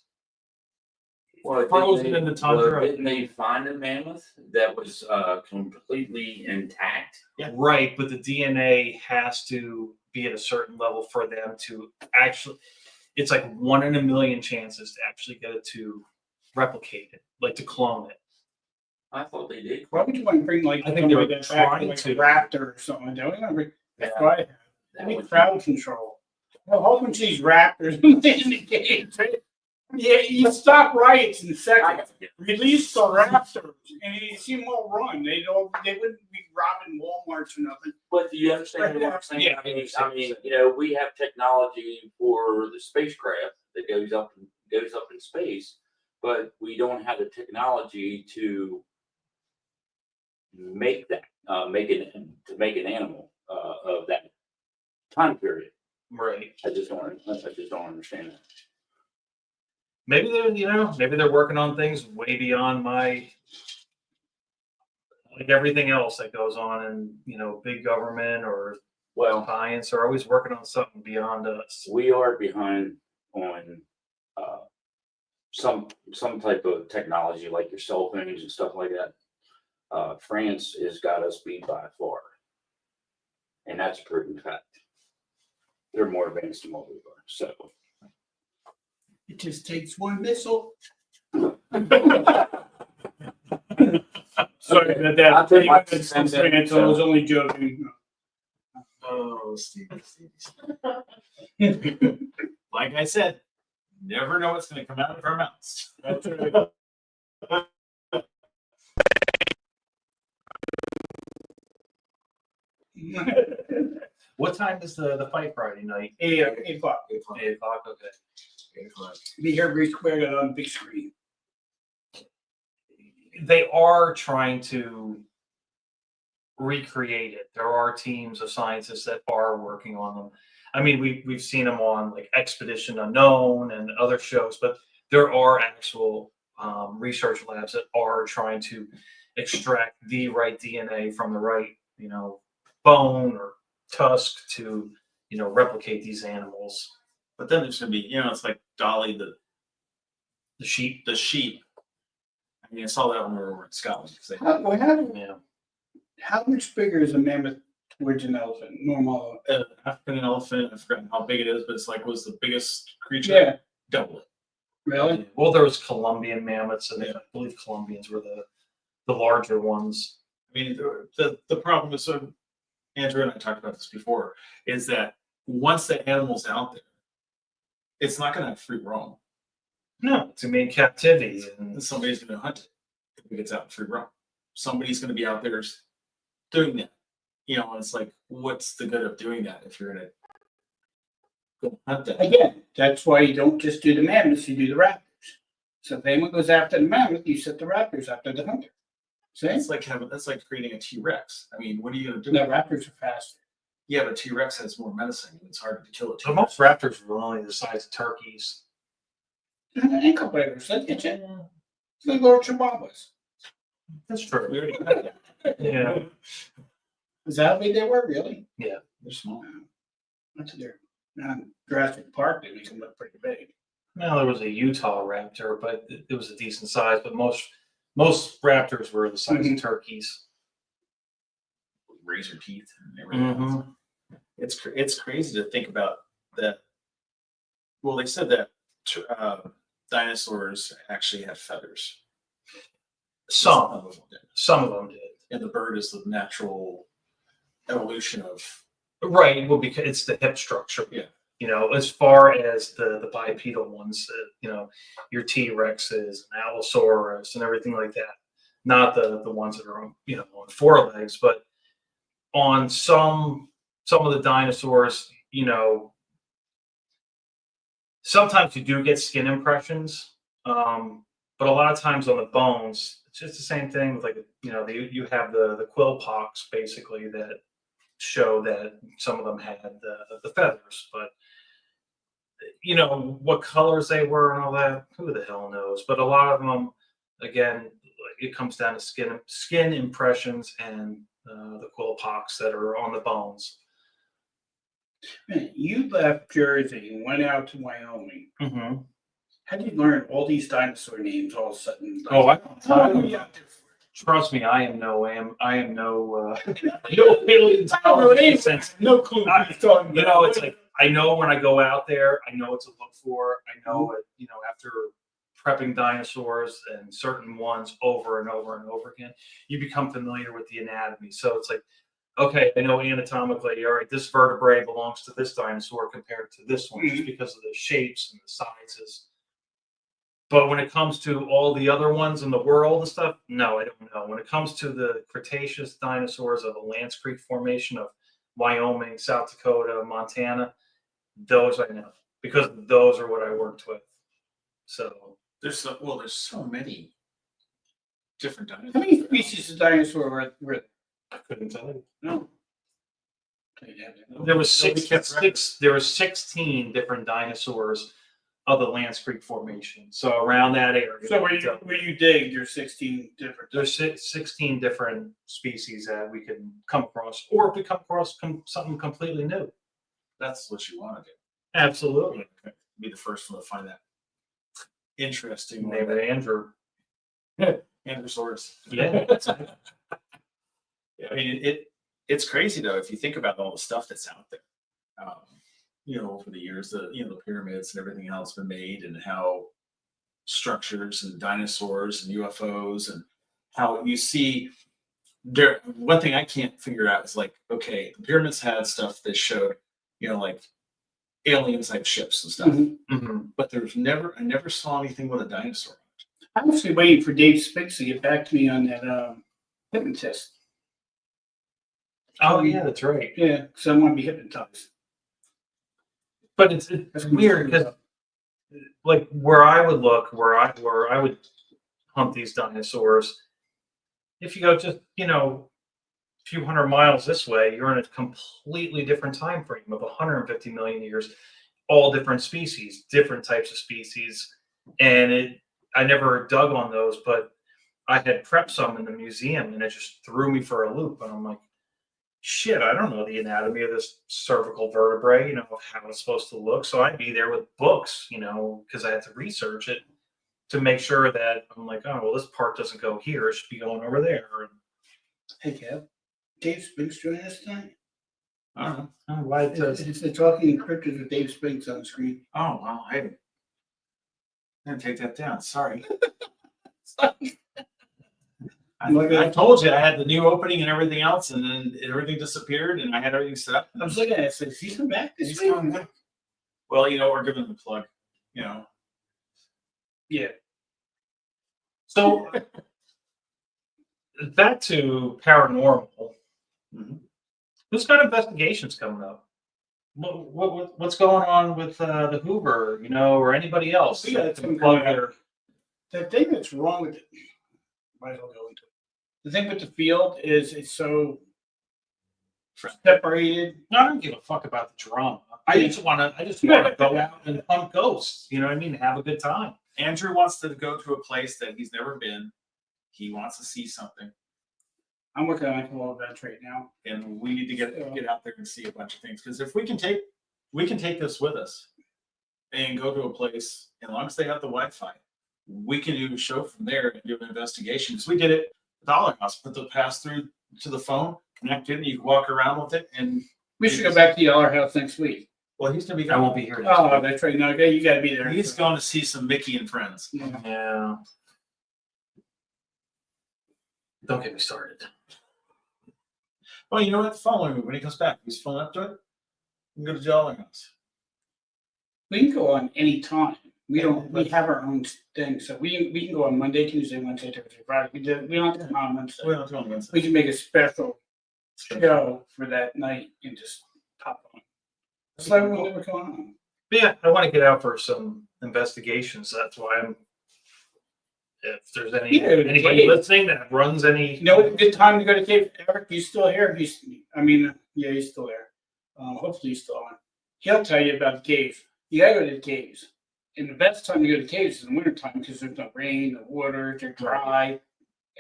[SPEAKER 4] Well,
[SPEAKER 2] frozen in the tundra.
[SPEAKER 4] Didn't they find a mammoth that was completely intact?
[SPEAKER 1] Yeah.
[SPEAKER 2] Right, but the DNA has to be at a certain level for them to actually. It's like 1 in a million chances to actually get it to replicate it, like to clone it.
[SPEAKER 4] I thought they did.
[SPEAKER 3] Why would you want to bring like
[SPEAKER 2] I think they were
[SPEAKER 3] somebody that back,
[SPEAKER 2] trying
[SPEAKER 3] like
[SPEAKER 2] to.
[SPEAKER 3] a raptor or something? Don't you bring? That's
[SPEAKER 4] Yeah.
[SPEAKER 3] why I
[SPEAKER 4] That
[SPEAKER 3] need
[SPEAKER 4] would-
[SPEAKER 3] crowd control. A whole bunch of these raptors in the cage. Right? Yeah, you stop riots in
[SPEAKER 4] I
[SPEAKER 3] seconds.
[SPEAKER 4] got you.
[SPEAKER 3] Release the raptors, and you see them all run. They wouldn't be robbing Walmarts or nothing.
[SPEAKER 4] But do you understand what I'm saying?
[SPEAKER 2] Yeah,
[SPEAKER 4] I mean, we have technology for the spacecraft that goes up in space, but we don't have the technology to make that, make an animal of that time period.
[SPEAKER 2] Right.
[SPEAKER 4] I just don't understand that.
[SPEAKER 2] Maybe they're working on things way beyond my, like everything else that goes on in, big government or
[SPEAKER 4] Well,
[SPEAKER 2] science. They're always working on something beyond us.
[SPEAKER 4] we are behind on some type of technology like your cell phones and stuff like that. France has got us beat by far, and that's a proven fact. They're more advanced than what we are. So
[SPEAKER 3] It just takes one missile. Sorry about that.
[SPEAKER 4] I'll take my
[SPEAKER 3] Anyone that's from France, I was only joking.
[SPEAKER 1] Oh, Steve. Like I said, never know what's going to come out of our mouths.
[SPEAKER 3] That's right.
[SPEAKER 2] What time is the fight Friday night?
[SPEAKER 3] 8 o'clock.
[SPEAKER 2] 8 o'clock. Okay.
[SPEAKER 3] Be here very squared on the big screen.
[SPEAKER 2] They are trying to recreate it. There are teams of scientists that are working on them. I mean, we've seen them on like Expedition Unknown and other shows, but there are actual research labs that are trying to extract the right DNA from the right, bone or tusk to, replicate these animals.
[SPEAKER 1] But then there's going to be, it's like Dolly
[SPEAKER 2] The sheep.
[SPEAKER 1] the sheep. I mean, I saw that when we were over in Scotland. 'Cause
[SPEAKER 2] Yeah.
[SPEAKER 3] How much bigger is a mammoth towards an elephant? Normal.
[SPEAKER 1] African elephant, I've forgotten how big it is, but it's like was the biggest creature.
[SPEAKER 3] Yeah.
[SPEAKER 1] Double it.
[SPEAKER 3] Really?
[SPEAKER 2] Well, there was Colombian mammoths, and I believe Colombians were the larger ones.
[SPEAKER 1] I mean, the problem is, Andrew and I talked about this before, is that once the animal's out there, it's not going to have free roam.
[SPEAKER 2] No, it's gonna be in captivity, and
[SPEAKER 1] Somebody's going to hunt it if it gets out in free roam. Somebody's going to be out there doing that. You know, it's like, what's the good of doing that if you're going to go hunt that?
[SPEAKER 3] Again, that's why you don't just do the mammoths, you do the raptors. So if anyone goes after the mammoth, you set the raptors after the hunter. See?
[SPEAKER 1] That's like creating a T-Rex. I mean, what are you going to do?
[SPEAKER 3] The raptors are faster.
[SPEAKER 1] Yeah, but T-Rex has more menacing. It's harder to kill a
[SPEAKER 2] so
[SPEAKER 1] T-Rex.
[SPEAKER 2] most raptors were only the size of turkeys.
[SPEAKER 3] Ankle biters, look at you. It's like little chihuahuas.
[SPEAKER 2] That's
[SPEAKER 1] We
[SPEAKER 2] true.
[SPEAKER 1] already had that.
[SPEAKER 2] Yeah.
[SPEAKER 3] Is that how big they were, really?
[SPEAKER 1] They're small.
[SPEAKER 3] That's their Jurassic Park, they make them look pretty big.
[SPEAKER 2] Well, there was a Utah raptor, but it was a decent size. But most raptors were the size of turkeys.
[SPEAKER 1] Razor teeth and everything else. It's crazy to think about that. Well, they said that dinosaurs actually have feathers.
[SPEAKER 2] Some
[SPEAKER 1] of them did.
[SPEAKER 2] of them did.
[SPEAKER 1] And the bird is the natural evolution of.
[SPEAKER 2] Right. Well, because it's the hip structure.
[SPEAKER 1] Yeah.
[SPEAKER 2] You know, as far as the bipedal ones, you know, your T-Rexes and Allosaurus and everything like that. Not the ones that are on, you know, on four legs, but on some of the dinosaurs, you know, sometimes you do get skin impressions, but a lot of times on the bones, it's just the same thing with, like, you know, you have the quill pox basically that show that some of them had the feathers, but you know what colors they were and all that, who the hell knows? But a lot of them, again, it comes down to skin impressions and the quill pox that are on the bones.
[SPEAKER 3] Man, you left Jersey and went out to Wyoming.
[SPEAKER 2] Mm-hmm.
[SPEAKER 3] How did you learn all these dinosaur names all of a sudden?
[SPEAKER 2] Oh, I
[SPEAKER 3] Yeah.
[SPEAKER 2] trust me, I am no no paleontologist.
[SPEAKER 3] No clue what he's talking
[SPEAKER 2] You
[SPEAKER 3] about.
[SPEAKER 2] know, it's like I know when I go out there, I know what to look for. I know it, you know, after prepping dinosaurs and certain ones over and over and over again, you become familiar with the anatomy. So it's like, okay, I know anatomically, all right, this vertebrae belongs to this dinosaur compared to this one, just because of the shapes and the sizes. But when it comes to all the other ones in the world and stuff, no, I don't know. When it comes to the Cretaceous dinosaurs of the Lance Creek Formation of Wyoming, South Dakota, Montana, those I know because those are what I worked with. So
[SPEAKER 1] There's so many different dinosaurs.
[SPEAKER 3] How many species of dinosaur were there?
[SPEAKER 2] I couldn't tell you.
[SPEAKER 3] No.
[SPEAKER 2] There was
[SPEAKER 1] Nobody kept record.
[SPEAKER 2] there were 16 different dinosaurs of the Lance Creek Formation. So around that area.
[SPEAKER 3] So where you dig, there's 16 different.
[SPEAKER 2] There's 16 different species that we can come across, or if we come across something completely new.
[SPEAKER 1] That's what you want to do.
[SPEAKER 2] Absolutely.
[SPEAKER 1] Be the first one to find that interesting.
[SPEAKER 2] Name it Andrew.
[SPEAKER 1] Androsaurus.
[SPEAKER 2] Yeah.
[SPEAKER 1] I mean, it's crazy though if you think about all the stuff that's out there. You know, over the years, the pyramids and everything else been made, and how structures and dinosaurs and UFOs and how you see there. One thing I can't figure out is like, okay, the pyramids had stuff that showed, you know, like alien type ships and stuff,
[SPEAKER 2] Mm-hmm.
[SPEAKER 1] but I never saw anything with a dinosaur.
[SPEAKER 3] I'm actually waiting for Dave Spix to get back to me on that hypnotist.
[SPEAKER 2] Oh yeah, that's right.
[SPEAKER 3] Yeah, because I want to be hypnotized.
[SPEAKER 2] But it's weird because, like, where I would look, where I would hunt these dinosaurs, if you go just, you know, a few hundred miles this way, you're in a completely different time frame of 150 million years, all different species, different types of species, and I never dug on those, but I had prepped some in the museum, and it just threw me for a loop, and I'm like, shit, I don't know the anatomy of this cervical vertebrae, you know, how it's supposed to look. So I'd be there with books, you know, because I had to research it to make sure that I'm like, oh, well, this part doesn't go here. It should be going over there.
[SPEAKER 3] Hey, Kev. Dave Spinks joining us tonight?
[SPEAKER 1] I don't know.
[SPEAKER 2] Oh, why it does.
[SPEAKER 3] It's the Talking Cryptids with Dave Spinks on the screen.
[SPEAKER 1] Oh wow, I didn't take that down. Sorry. I told you I had the new opening and everything else, and then everything disappeared, and I had everything set up.
[SPEAKER 3] I was looking at it, I said, is he come back this
[SPEAKER 1] He's
[SPEAKER 3] week?
[SPEAKER 1] coming back. Well, we're giving him the plug.
[SPEAKER 3] Yeah.
[SPEAKER 2] So back to paranormal.
[SPEAKER 1] Mhm.
[SPEAKER 2] Who's got investigations coming up? What's going on with the Hoover, or anybody else?
[SPEAKER 3] We got
[SPEAKER 2] that can
[SPEAKER 3] some
[SPEAKER 2] plug
[SPEAKER 3] coming
[SPEAKER 2] their-
[SPEAKER 3] The thing that's wrong with it, might as well go into it. The thing with the field is it's so separated.
[SPEAKER 2] No, I don't give a fuck about the drama. I just want to go out and hunt ghosts. You know what I mean? Have a good time.
[SPEAKER 1] Andrew wants to go to a place that he's never been. He wants to see something,
[SPEAKER 3] I'm working on a couple events right now.
[SPEAKER 1] and we need to get out there and see a bunch of things. Because if we can take this with us and go to a place, as long as they have the Wi-Fi, we can do a show from there and do an investigation. Because we did it with Dollar House, put the pass through to the phone, connect it, and you can walk around with it. And
[SPEAKER 3] We should go back to Yeller House next week.
[SPEAKER 1] well, he's gonna be.
[SPEAKER 2] I won't be here.
[SPEAKER 3] Oh, that's right. No, okay, you gotta be there.
[SPEAKER 1] He's going to see some Mickey and friends.
[SPEAKER 3] Yeah.
[SPEAKER 2] Yeah. Don't get me started.
[SPEAKER 1] Well, you know what? Follow me when he comes back. He's filling up to it. We can go to Dollar House.
[SPEAKER 3] We can go on any time. We have our own thing, so we can go on Monday, Tuesday, Wednesday, Thursday, Friday. We don't have to come on Wednesday.
[SPEAKER 1] We don't do it on Wednesday.
[SPEAKER 3] We can make a special show for that night and just pop on. It's like we'll never come on.
[SPEAKER 2] But yeah, I want to get out for some investigations. That's why I'm. If there's anybody
[SPEAKER 3] Dave.
[SPEAKER 2] listening that runs any,
[SPEAKER 3] You know what a good time to go to Cape? Eric, you still here? He's still there. Hopefully he's still on. He'll tell you about the caves. You gotta go to the caves. And the best time to go to the caves is in the wintertime because there's no rain, no water, they're dry.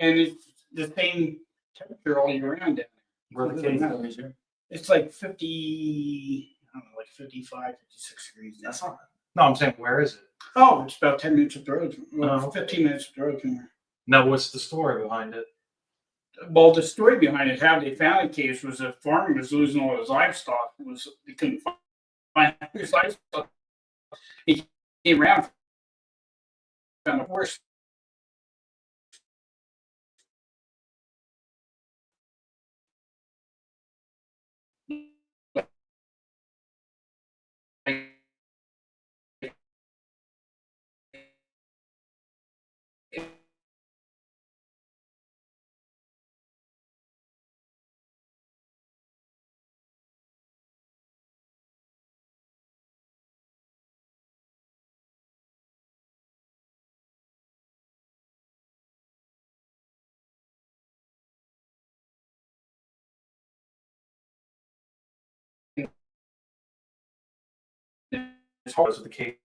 [SPEAKER 3] And it's the same temperature all year round down
[SPEAKER 2] where the case is.
[SPEAKER 3] It's like 50, I don't know, like 55, 56 degrees.
[SPEAKER 1] That's not.
[SPEAKER 2] No, I'm saying, where is it?
[SPEAKER 3] Oh, it's about 10 minutes up the road.
[SPEAKER 2] Oh.
[SPEAKER 3] 15 minutes up the road from here.
[SPEAKER 2] Now, what's the story behind it?
[SPEAKER 3] Well, the story behind it, how they found the caves, was a farmer was losing all his livestock. They couldn't find his livestock. He came around, found a horse.
[SPEAKER 2] As far as the case.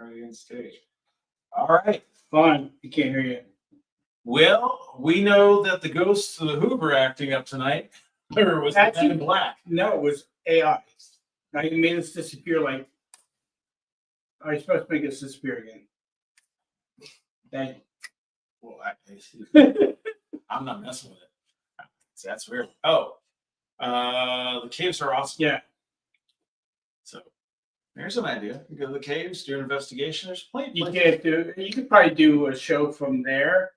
[SPEAKER 1] already on stage. All right.
[SPEAKER 3] Fine. You can't hear you.
[SPEAKER 1] Well, we know that the ghosts of the Hoover acting up tonight. Or was it
[SPEAKER 3] Actually-
[SPEAKER 1] Men in Black?
[SPEAKER 3] No, it was AI. Now you made us disappear like. Are you supposed to make us disappear again? Thank
[SPEAKER 1] Well,
[SPEAKER 3] you.
[SPEAKER 1] I'm not messing with it. So that's weird. Oh, the caves are awesome.
[SPEAKER 3] Yeah.
[SPEAKER 1] So there's an idea. You go to the caves, do an investigation. There's plenty.
[SPEAKER 3] You can't do. You could probably do a show from there,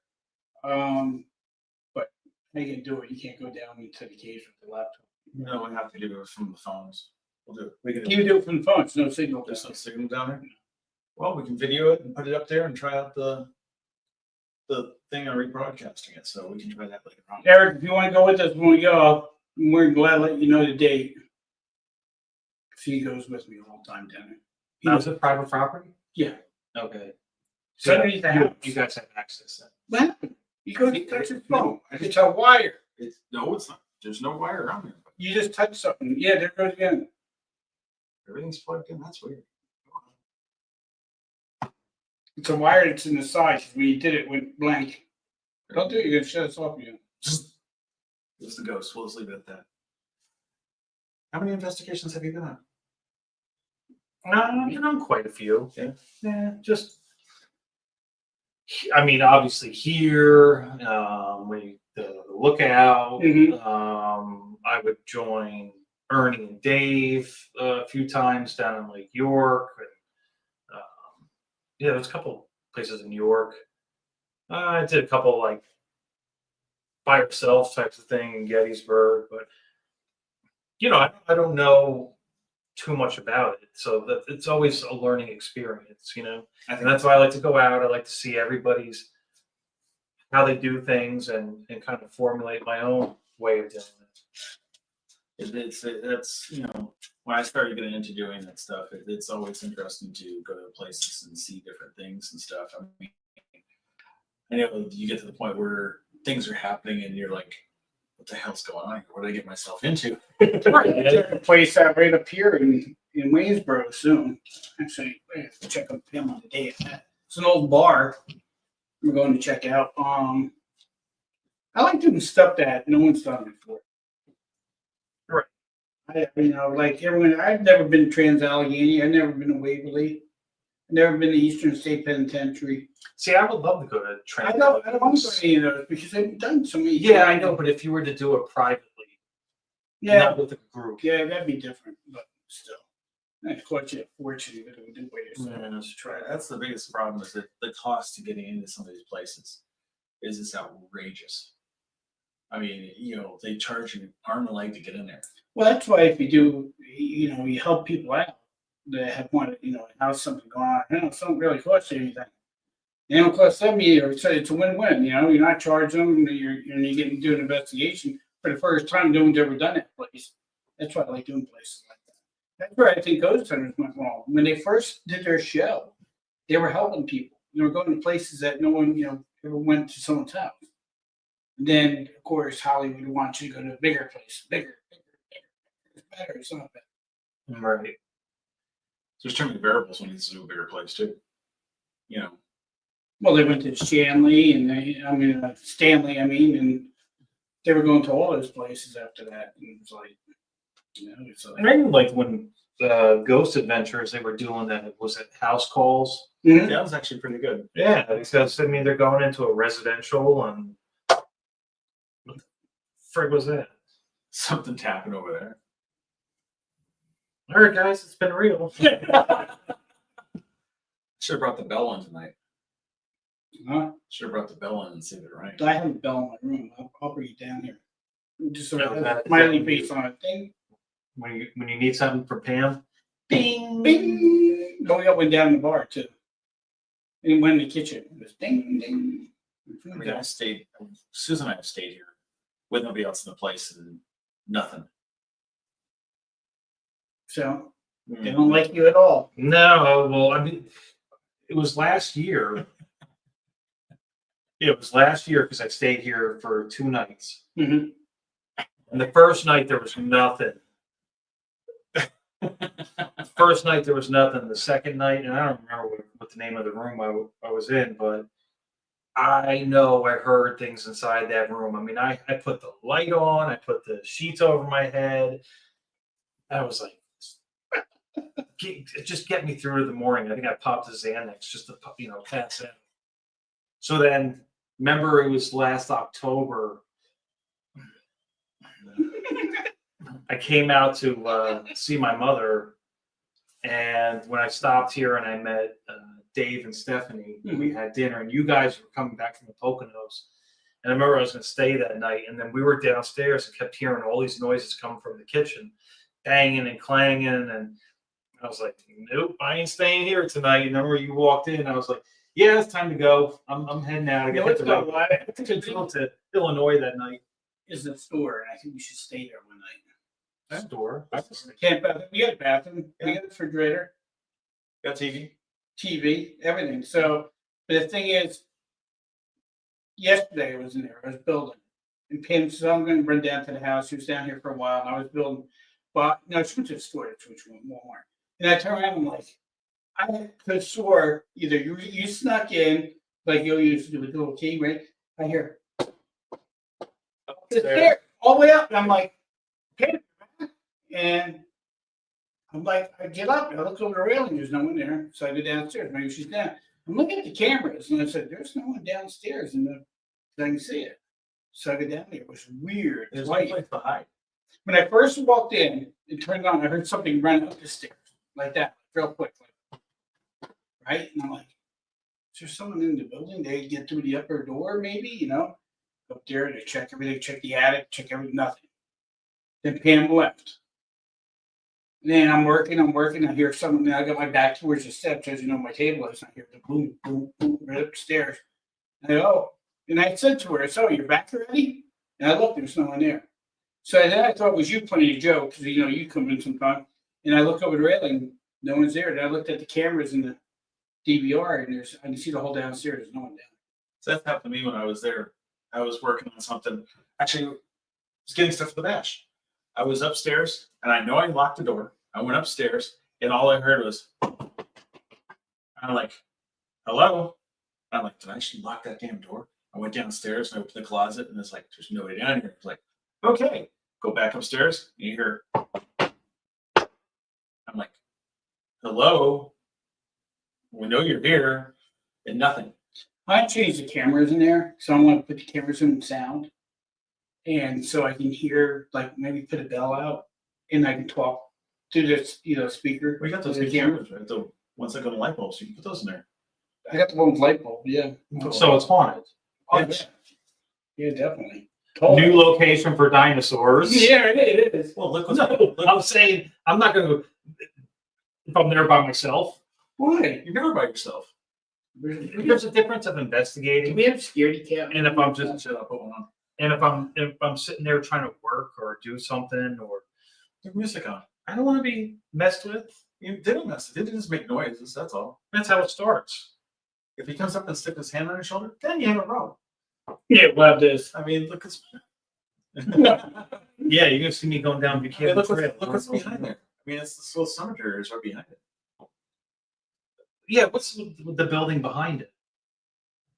[SPEAKER 3] but how you can do it? You can't go down into the caves with the laptop.
[SPEAKER 1] No, we have to do it from the phones. We'll do it. We can
[SPEAKER 3] You can do it from the phone. There's no signal.
[SPEAKER 1] There's no signal down there. Well, we can video it and put it up there and try out the thing on rebroadcasting it. So we can try that later on.
[SPEAKER 3] Eric, if you want to go with us when we go, we're glad to let you know the date. He goes with me all the time down there.
[SPEAKER 2] Now, is it private property?
[SPEAKER 3] Yeah.
[SPEAKER 2] Okay.
[SPEAKER 3] It's underneath the house.
[SPEAKER 2] You guys have access then.
[SPEAKER 3] What happened? You go to touch his phone. It's a wire.
[SPEAKER 1] No, it's not. There's no wire around there.
[SPEAKER 3] You just touch something. Yeah, there goes again.
[SPEAKER 1] Everything's plugged in. That's weird.
[SPEAKER 3] It's a wire that's in the side. When you did it, went blank. Don't do it. You're gonna shut us off again.
[SPEAKER 1] It was the ghost. We'll just leave it at that. How many investigations have you been on?
[SPEAKER 2] You know, quite a few.
[SPEAKER 1] Yeah.
[SPEAKER 2] Yeah, just. I mean, obviously here, the lookout.
[SPEAKER 3] Mhm.
[SPEAKER 2] I would join Ernie and Dave a few times down in Lake York. And, yeah, there's a couple places in New York. I did a couple like by yourself types of thing in Gettysburg, but you know, I don't know too much about it, so that it's always a learning experience, you know.
[SPEAKER 1] I
[SPEAKER 2] And that's why I like to go out. I like to see everybody's how they do things and kind of formulate my own way of doing it.
[SPEAKER 1] That's you know, when I started getting into doing that stuff, it's always interesting to go to places and see different things and stuff. I mean, I know you get to the point where things are happening and you're like, what the hell's going on here? What did I get myself into?
[SPEAKER 3] There's a place out right up here in Waynesboro soon. Actually, I have to check up him on the day of that. It's an old bar. We're going to check out. I like doing stuff that no one's done before.
[SPEAKER 2] Right.
[SPEAKER 3] You know, like everyone. I've never been to Trans-Allegheny. I've never been to Waverly. I've never been to Eastern State Penitentiary.
[SPEAKER 2] See, I would love to go to
[SPEAKER 3] I don't want to go to any of those because I've done so many.
[SPEAKER 2] Yeah, I know, but if you were to do it privately,
[SPEAKER 3] Yeah,
[SPEAKER 2] not with a group.
[SPEAKER 3] yeah, that'd be different, but still. Of course, you're fortunate that we do wait yourself.
[SPEAKER 2] Yeah, that's true.
[SPEAKER 1] That's the biggest problem is that the cost to getting into some of these places is it's outrageous. I mean, you know, they charge you arm and leg to get in there.
[SPEAKER 3] Well, that's why if you do, you know, you help people out that have wanted, you know, have something going on. You know, it don't really cost you anything. It don't cost them either. So it's a win-win. You know, you're not charging them. You're getting to do an investigation for the first time. No one's ever done that place. That's why I like doing places like that. That's where I think Ghost Hunters went wrong. When they first did their show, they were helping people. They were going to places that no one, you know, ever went to someone's house. And then, of course, Hollywood wants you to go to a bigger place, bigger. It's better. It's not better.
[SPEAKER 2] Right.
[SPEAKER 1] There's too many variables when it's a bigger place too. You know,
[SPEAKER 3] Well, they went to Stanley and Stanley, and they were going to all those places after that. And it was like, you know, it's like,
[SPEAKER 2] And I even like when Ghost Adventures, they were doing that. Was it house calls?
[SPEAKER 3] Mhm.
[SPEAKER 1] that was actually pretty good.
[SPEAKER 2] Yeah, because I mean they're going into a residential and what the frig was that?
[SPEAKER 1] Something tapping over there.
[SPEAKER 2] All right, guys, it's been real.
[SPEAKER 1] Should have brought the bell in tonight.
[SPEAKER 3] huh?
[SPEAKER 1] Should have brought the bell in and see if it rang.
[SPEAKER 3] I have a bell in my room. I'll bring it down here. Just so
[SPEAKER 2] No,
[SPEAKER 3] it has
[SPEAKER 2] that-
[SPEAKER 3] a smiley face on it. Ding,
[SPEAKER 2] when you need something for Pam,
[SPEAKER 3] bing, bing. Going up and down the bar too. And when in the kitchen, it was ding, ding.
[SPEAKER 1] I mean, Susan and I have stayed here with nobody else in the place and nothing.
[SPEAKER 3] So they don't like you at all.
[SPEAKER 2] no. Well, I mean, it was last year. It was last year because I stayed here for 2 nights.
[SPEAKER 3] Mm-hmm.
[SPEAKER 2] And the first night there was nothing. The first night there was nothing. The second night, and I don't remember what what the name of the room I was in, but I know I heard things inside that room. I mean, I put the light on, I put the sheets over my head. I was like, just get me through to the morning. I think I popped a Xanax just to, pass out. So then, remember it was last October. I came out to see my mother, and when I stopped here and I met Dave and Stephanie, we had dinner, and you guys were coming back from the Poconos. And I remember I was going to stay that night, and then we were downstairs and kept hearing all these noises coming from the kitchen, banging and clanging, and I was like, nope, I ain't staying here tonight. And then when you walked in, I was like, yeah, it's time to go. I'm heading out. I got to Illinois that night.
[SPEAKER 3] Is the store, and I think we should stay there one night.
[SPEAKER 2] Store.
[SPEAKER 3] Can't bathroom. We got a bathroom. We got a refrigerator,
[SPEAKER 1] Got TV.
[SPEAKER 3] TV, everything. So, but the thing is, yesterday I was in there. I was building, and Pam said, "I'm going to run down to the house." She was down here for a while, and I was building. But no, she went to the store. Which one? Walmart. And I turned around and I'm like, I could have swore either you snuck in like you used to do with the little key, right? I hear the stair all the way up, and I'm like, okay, and I'm like, I get up, and I look over the railing, there's no one there, so I go downstairs. Maybe she's down. I'm looking at the cameras, and I said, "There's no one downstairs," and I can see it. So I go down there. It was weird.
[SPEAKER 1] There's
[SPEAKER 3] Light.
[SPEAKER 1] no place to hide.
[SPEAKER 3] When I first walked in and turned on, I heard something run up the stairs like that, real quick, right? And I'm like, "Is there someone in the building? They get through the upper door, maybe, Up there, they check everything, check the attic, check everything, nothing." Then Pam left. Then I'm working. I hear someone. I got my back towards the steps, as you know, my table is. I hear the boom, boom, boom, right up the stairs. And I said to her, "So you're back already?" And I looked, there's no one there. So then I thought it was you playing a joke, because you come in sometime. And I look over the railing, no one's there. Then I looked at the cameras in the DVR, and I can see the whole downstairs. There's no one down.
[SPEAKER 1] So that happened to me when I was there. I was working on something. Actually, I was getting stuff for the bash. I was upstairs, and I know I locked the door. I went upstairs, and all I heard was, I'm like, "Hello?" I'm like, "Did I actually lock that damn door?" I went downstairs, and I opened the closet, and it's like, "There's nobody down here." It's like, okay, go back upstairs, and you hear, I'm like, "Hello? We know you're here," and nothing.
[SPEAKER 3] I changed the cameras in there, so I want to put the cameras in sound, and so I can hear, like, maybe put a bell out, and I can talk to this, speaker.
[SPEAKER 1] We got those
[SPEAKER 3] to the
[SPEAKER 1] big cameras, right? The ones that go to light bulbs. You can put those in there.
[SPEAKER 3] I got the one with light bulb. Yeah.
[SPEAKER 2] So it's haunted.
[SPEAKER 3] Yeah, definitely.
[SPEAKER 2] New location for dinosaurs.
[SPEAKER 3] Yeah, it is.
[SPEAKER 1] Well, look what's
[SPEAKER 2] No, I'm saying I'm not going to. If I'm there by myself,
[SPEAKER 3] Why?
[SPEAKER 1] You're never by yourself.
[SPEAKER 2] there's a difference of
[SPEAKER 3] Do
[SPEAKER 2] investigating,
[SPEAKER 3] we have security cam?
[SPEAKER 2] and if I'm just
[SPEAKER 1] Shut up, put one on.
[SPEAKER 2] and if I'm sitting there trying to work or do something, or
[SPEAKER 1] There's music on.
[SPEAKER 2] I don't want to be messed with.
[SPEAKER 1] You didn't mess. They didn't just make noises. That's all.
[SPEAKER 2] That's how it starts.
[SPEAKER 1] If he comes up and sticks his hand on your shoulder, then you have a problem.
[SPEAKER 3] Yeah, we'll have this.
[SPEAKER 1] I mean, look what's
[SPEAKER 2] Yeah, you're gonna see me going down Buchanan
[SPEAKER 1] look
[SPEAKER 2] Trail.
[SPEAKER 1] what's behind there. I mean, it's this little cemetery is right behind it.
[SPEAKER 2] Yeah, what's the building behind it?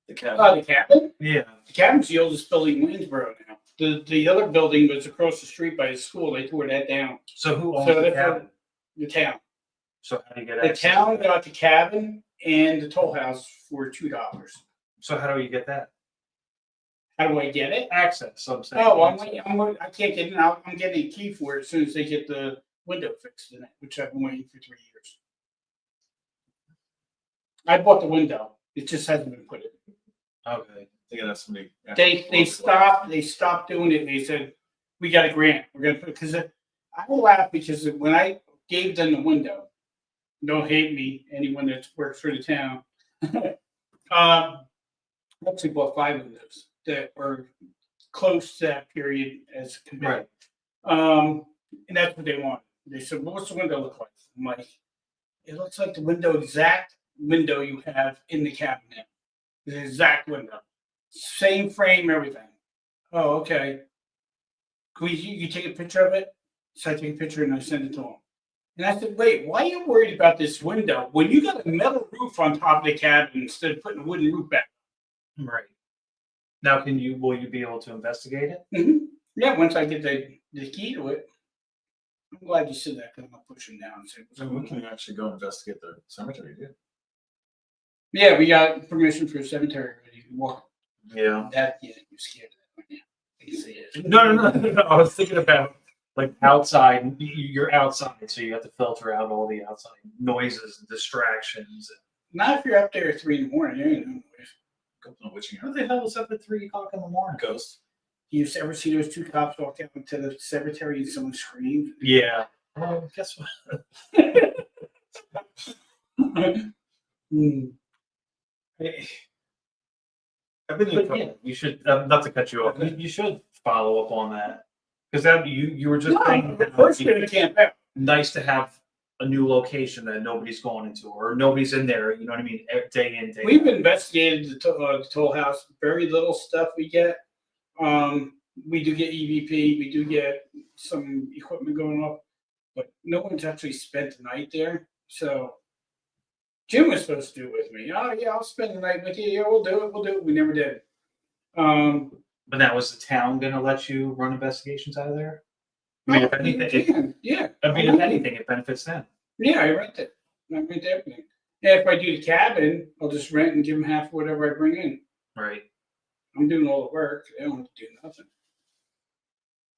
[SPEAKER 1] The cabin.
[SPEAKER 3] The cabin?
[SPEAKER 2] Yeah.
[SPEAKER 3] The cabin's the oldest building in Waynesboro now. The other building was across the street by the school. They tore that down.
[SPEAKER 2] So who owns
[SPEAKER 3] So
[SPEAKER 2] the
[SPEAKER 3] that's
[SPEAKER 2] cabin?
[SPEAKER 3] The town.
[SPEAKER 2] So how do you get
[SPEAKER 3] The
[SPEAKER 2] access to
[SPEAKER 3] town
[SPEAKER 2] that?
[SPEAKER 3] got the cabin and the toll house for $2.
[SPEAKER 2] So how do you get that
[SPEAKER 3] How do I get it?
[SPEAKER 2] access? I'm saying.
[SPEAKER 3] Oh, I can't get it now. I'm getting a key for it as soon as they get the window fixed in it, which I've been waiting for 3 years. I bought the window. It just hasn't been put in.
[SPEAKER 2] Okay.
[SPEAKER 1] They gotta have somebody.
[SPEAKER 3] They stopped doing it. And they said, "We got a grant. We're gonna put," because I laugh because when I gave them the window, don't hate me, anyone that works for the town. I actually bought 5 windows that were close to that period as committed.
[SPEAKER 2] Right.
[SPEAKER 3] And that's what they want. They said, "Well, what's the window look like?" I'm like, "It looks like the exact window you have in the cabinet. The exact window. Same frame, everything." "Oh, okay. Can you take a picture of it?" So I take a picture and I send it to them. And I said, wait, why are you worried about this window when you got a metal roof on top of the cabin instead of putting a wooden roof back?
[SPEAKER 2] Right. Now, will you be able to investigate it?
[SPEAKER 3] Yeah, once I get the key to it. I'm glad you said that because I'm gonna push him down and say, what's
[SPEAKER 1] So
[SPEAKER 3] going
[SPEAKER 1] we
[SPEAKER 3] on?
[SPEAKER 1] can actually go investigate the cemetery, dude.
[SPEAKER 3] Yeah, we got permission for a cemetery. You can walk
[SPEAKER 2] Yeah.
[SPEAKER 3] that. Yeah, you're scared of that, aren't you? I can see it.
[SPEAKER 2] No. I was thinking about like outside. You're outside, so you have to filter out all the outside noises and distractions.
[SPEAKER 3] Not if you're up there at 3 in the morning. You ain't no noise.
[SPEAKER 1] Go to the witching
[SPEAKER 2] Who
[SPEAKER 1] hour.
[SPEAKER 2] the hell is up at 3 o'clock in the morning?
[SPEAKER 1] Ghost.
[SPEAKER 3] You ever see those two cops walk out into the cemetery and someone screams?
[SPEAKER 2] Yeah. Well, guess what?
[SPEAKER 3] Hmm.
[SPEAKER 1] I've been
[SPEAKER 2] But yeah, you should. Not to cut you off. You should follow up on that because that you were just saying
[SPEAKER 3] No,
[SPEAKER 2] how
[SPEAKER 3] first
[SPEAKER 2] it'd
[SPEAKER 3] you're gonna camp out.
[SPEAKER 2] be nice to have a new location that nobody's going into or nobody's in there. You know what I mean? Day in, day
[SPEAKER 3] We've
[SPEAKER 2] out.
[SPEAKER 3] investigated the toll house. Very little stuff we get. We do get EVP. We do get some equipment going off, but no one's actually spent the night there. So Jim was supposed to do it with me. Oh yeah, I'll spend the night with you. Yeah, we'll do it. We'll do it. We never did.
[SPEAKER 2] But now, was the town going to let you run investigations out of there? I mean, if
[SPEAKER 3] oh, you
[SPEAKER 2] anything,
[SPEAKER 3] can. Yeah.
[SPEAKER 2] if anything, it benefits them.
[SPEAKER 3] Yeah, I rent it. I rent everything. And if I do the cabin, I'll just rent and give them half of whatever I bring in.
[SPEAKER 2] Right.
[SPEAKER 3] I'm doing all the work. They don't have to do nothing.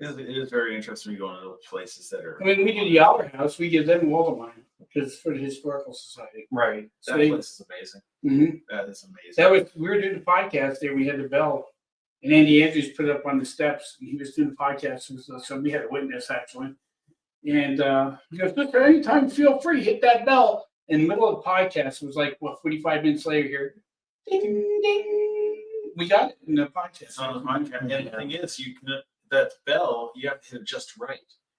[SPEAKER 1] It is very interesting when you go into those places that are.
[SPEAKER 3] I mean, we do the Opera House. We give them all the money because it's for the Historical Society.
[SPEAKER 2] Right.
[SPEAKER 3] So
[SPEAKER 1] That
[SPEAKER 3] they,
[SPEAKER 1] place is amazing.
[SPEAKER 3] Mhm.
[SPEAKER 1] That is amazing.
[SPEAKER 3] That was we were doing the podcast there. We had the bell, and Andy Andrews put it up on the steps, and he was doing the podcast, and so we had a witness actually. And he goes, "Mister, anytime, feel free, hit that bell." In the middle of the podcast, it was like 45 minutes later here, ding ding. We got it in the podcast.
[SPEAKER 1] It's on the podcast. And the thing is, you can that bell, you have to hit it just right.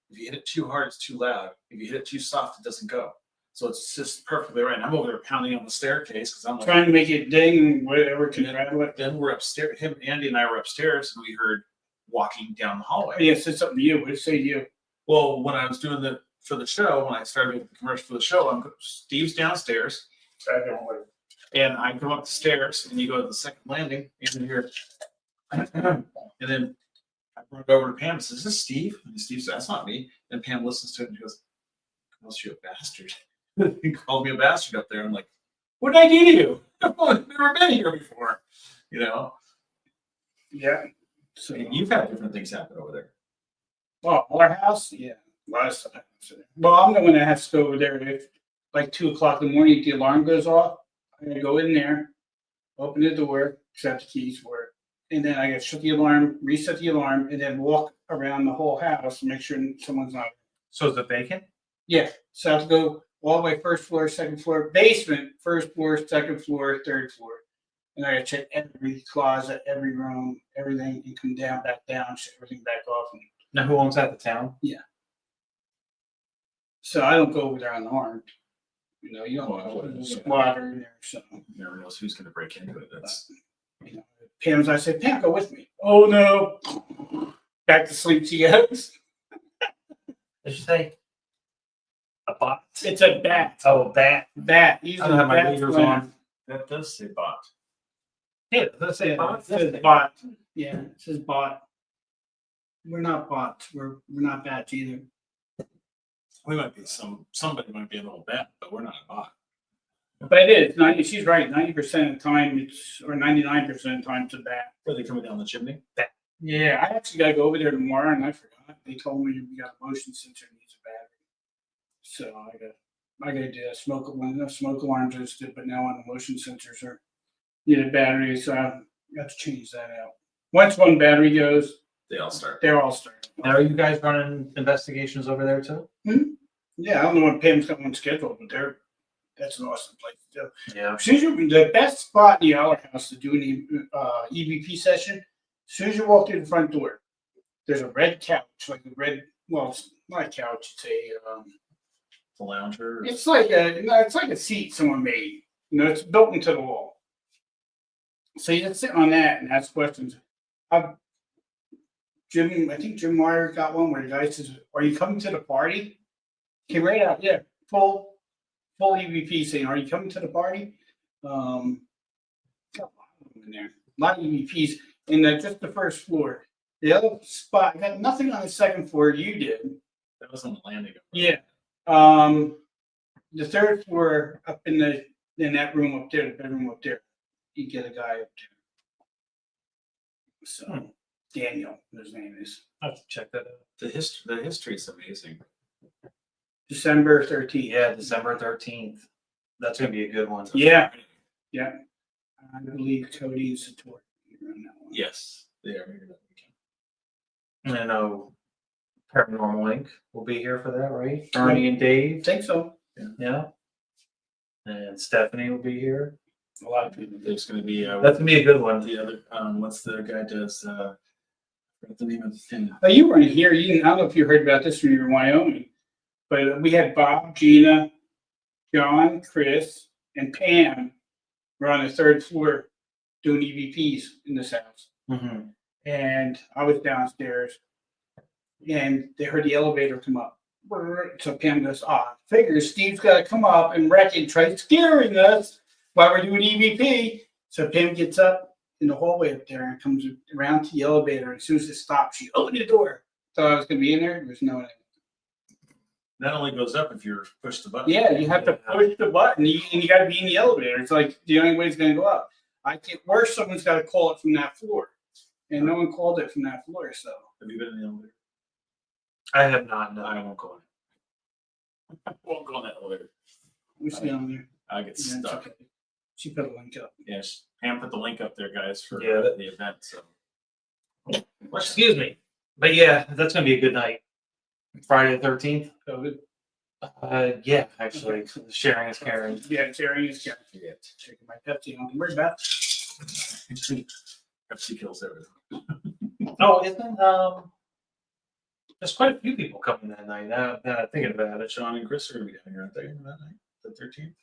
[SPEAKER 1] If you hit it too hard, it's too loud. If you hit it too soft, it doesn't go. So it's just perfectly right. And I'm over there pounding on the staircase because I'm like,
[SPEAKER 3] Trying to make it ding and whatever can rattle it.
[SPEAKER 1] then we're upstairs. Andy and I were upstairs, and we heard walking down the hallway.
[SPEAKER 3] Yeah, it said something to you. What did it say to you?
[SPEAKER 1] Well, when I was doing for the show, when I started making the commercial for the show, Steve's downstairs,
[SPEAKER 3] I don't know.
[SPEAKER 1] and I come up the stairs, and you go to the second landing, and you're, and then I brought it over to Pam and says, "Is this Steve?" And Steve says, "That's not me." And Pam listens to it and goes, "Calls you a bastard." He called me a bastard up there. I'm like, "What did I do to you? I've never been here before." You know,
[SPEAKER 3] Yeah. So
[SPEAKER 1] you've had different things happen over there.
[SPEAKER 3] oh, our house, yeah, a lot of stuff happens there. Well, I'm the one that has to go over there if like 2 o'clock in the morning the alarm goes off. I gotta go in there, open the door, set the keys for it, and then I gotta shut the alarm, reset the alarm, and then walk around the whole house and make sure someone's not.
[SPEAKER 2] So is it vacant?
[SPEAKER 3] Yeah, so I have to go all the way first floor, second floor, basement, first floor, second floor, third floor. And I gotta check every closet, every room, everything, and come down, back down, shut everything back off. And
[SPEAKER 2] Now, who owns that? The town?
[SPEAKER 3] so I don't go over there unarmed. You know, you don't
[SPEAKER 1] Oh, I
[SPEAKER 3] know
[SPEAKER 1] wouldn't,
[SPEAKER 3] there's
[SPEAKER 1] yeah.
[SPEAKER 3] a squatter in there. So,
[SPEAKER 1] You never knows who's going to break into it. That's
[SPEAKER 3] you know, Pam's, I said, Pam, go with me. Oh no. Back to sleep she goes.
[SPEAKER 2] Did you say a bot?
[SPEAKER 3] It's a bat.
[SPEAKER 2] Oh, a bat.
[SPEAKER 3] Bat.
[SPEAKER 2] I don't have my
[SPEAKER 3] Bat's
[SPEAKER 2] readers
[SPEAKER 3] plan.
[SPEAKER 2] on.
[SPEAKER 1] that does say bot.
[SPEAKER 2] Yeah, let's say
[SPEAKER 3] Yeah,
[SPEAKER 2] bot.
[SPEAKER 3] it says bot. Yeah, it says bot. We're not bots. We're not bats either.
[SPEAKER 1] We might be somebody might be a little bad, but we're not a bot.
[SPEAKER 3] But it is 90. She's right. 90% of the time, it's or 99% of the time, it's a bat.
[SPEAKER 1] Are they coming down the chimney?
[SPEAKER 3] Yeah, I actually got to go over there tomorrow, and I forgot. They told me we got a motion sensor that needs a battery, so I got to do that. Smoke alarms just did, but now on the motion sensors are need a battery, so I got to change that out. Once one battery goes,
[SPEAKER 1] They all start.
[SPEAKER 3] they're all starting.
[SPEAKER 2] Now, are you guys running investigations over there too?
[SPEAKER 3] Yeah, I don't know when Pam's got one scheduled, but that's an awesome place to do.
[SPEAKER 2] Yeah.
[SPEAKER 3] As soon as you, the best spot in the Aller House to do an EVP session, as soon as you walk through the front door, there's a red couch, like a red, well, it's not a couch, it's
[SPEAKER 1] The lounger.
[SPEAKER 3] it's like a seat someone made. You know, it's built into the wall. So you just sit on that and ask questions. I think Jim Meyer got one where the guy says, "Are you coming to the party?" Came right out, yeah, full EVP saying, "Are you coming to the party?" Got a lot of them in there, a lot of EVPs, and just the first floor. The other spot, I got nothing on the second floor. You did,
[SPEAKER 1] That was on the landing.
[SPEAKER 3] yeah. The third floor up in that room up there, the bedroom up there, you get a guy up there. So Daniel, his name is
[SPEAKER 2] I have to check that out.
[SPEAKER 1] The history is amazing.
[SPEAKER 3] December 13th.
[SPEAKER 2] Yeah, December 13th. That's gonna be a good one.
[SPEAKER 3] Yeah. I believe Cody and Satori on that one.
[SPEAKER 1] Yes, they are here that weekend.
[SPEAKER 2] And I know Paranormal Inc. will be here for that, right? Ernie and
[SPEAKER 3] I
[SPEAKER 2] Dave.
[SPEAKER 3] think so.
[SPEAKER 2] Yeah. And Stephanie will be here.
[SPEAKER 3] A lot of people.
[SPEAKER 1] There's going to be
[SPEAKER 2] That's gonna be a good one.
[SPEAKER 1] the other what's the guy does what's the name of the thing?
[SPEAKER 3] Oh, you weren't here. I don't know if you heard about this when you were in Wyoming, but we had Bob, Gina, John, Chris, and Pam were on the third floor doing EVPs in this house.
[SPEAKER 2] Mm-hmm.
[SPEAKER 3] And I was downstairs, and they heard the elevator come up. So Pam goes, figures Steve's got to come up and wreck it, try scaring us while we're doing EVP. So Pam gets up in the hallway up there and comes around to the elevator. And as soon as it stops, she opened the door. Thought I was going to be in there. There's no one.
[SPEAKER 1] That only goes up if you push the button.
[SPEAKER 3] Yeah, you have to push the button, and you got to be in the elevator. It's like the only way it's going to go up. I think worse, someone's got to call it from that floor, and no one called it from that floor. So
[SPEAKER 1] Have you been in the elevator?
[SPEAKER 2] I have not.
[SPEAKER 1] No,
[SPEAKER 2] No.
[SPEAKER 1] I won't go in. I won't go in that elevator.
[SPEAKER 3] we stay on there.
[SPEAKER 1] I get
[SPEAKER 3] Yeah, it's
[SPEAKER 1] stuck.
[SPEAKER 3] okay. She put a link up.
[SPEAKER 1] Yes, Pam put the link up there, guys, for
[SPEAKER 2] Yeah.
[SPEAKER 1] the event. So
[SPEAKER 2] Excuse me. But yeah, that's gonna be a good night. Friday the 13th.
[SPEAKER 3] COVID.
[SPEAKER 2] Yeah, actually, sharing is caring.
[SPEAKER 3] Yeah, Jerry is
[SPEAKER 1] yeah,
[SPEAKER 3] taking my Pepsi. Don't worry about it.
[SPEAKER 1] Pepsi kills everything.
[SPEAKER 2] Oh, isn't there's quite a few people coming that night. Now that I'm thinking about it.
[SPEAKER 1] Sean and Chris are going to be down here, aren't they? That night, the 13th.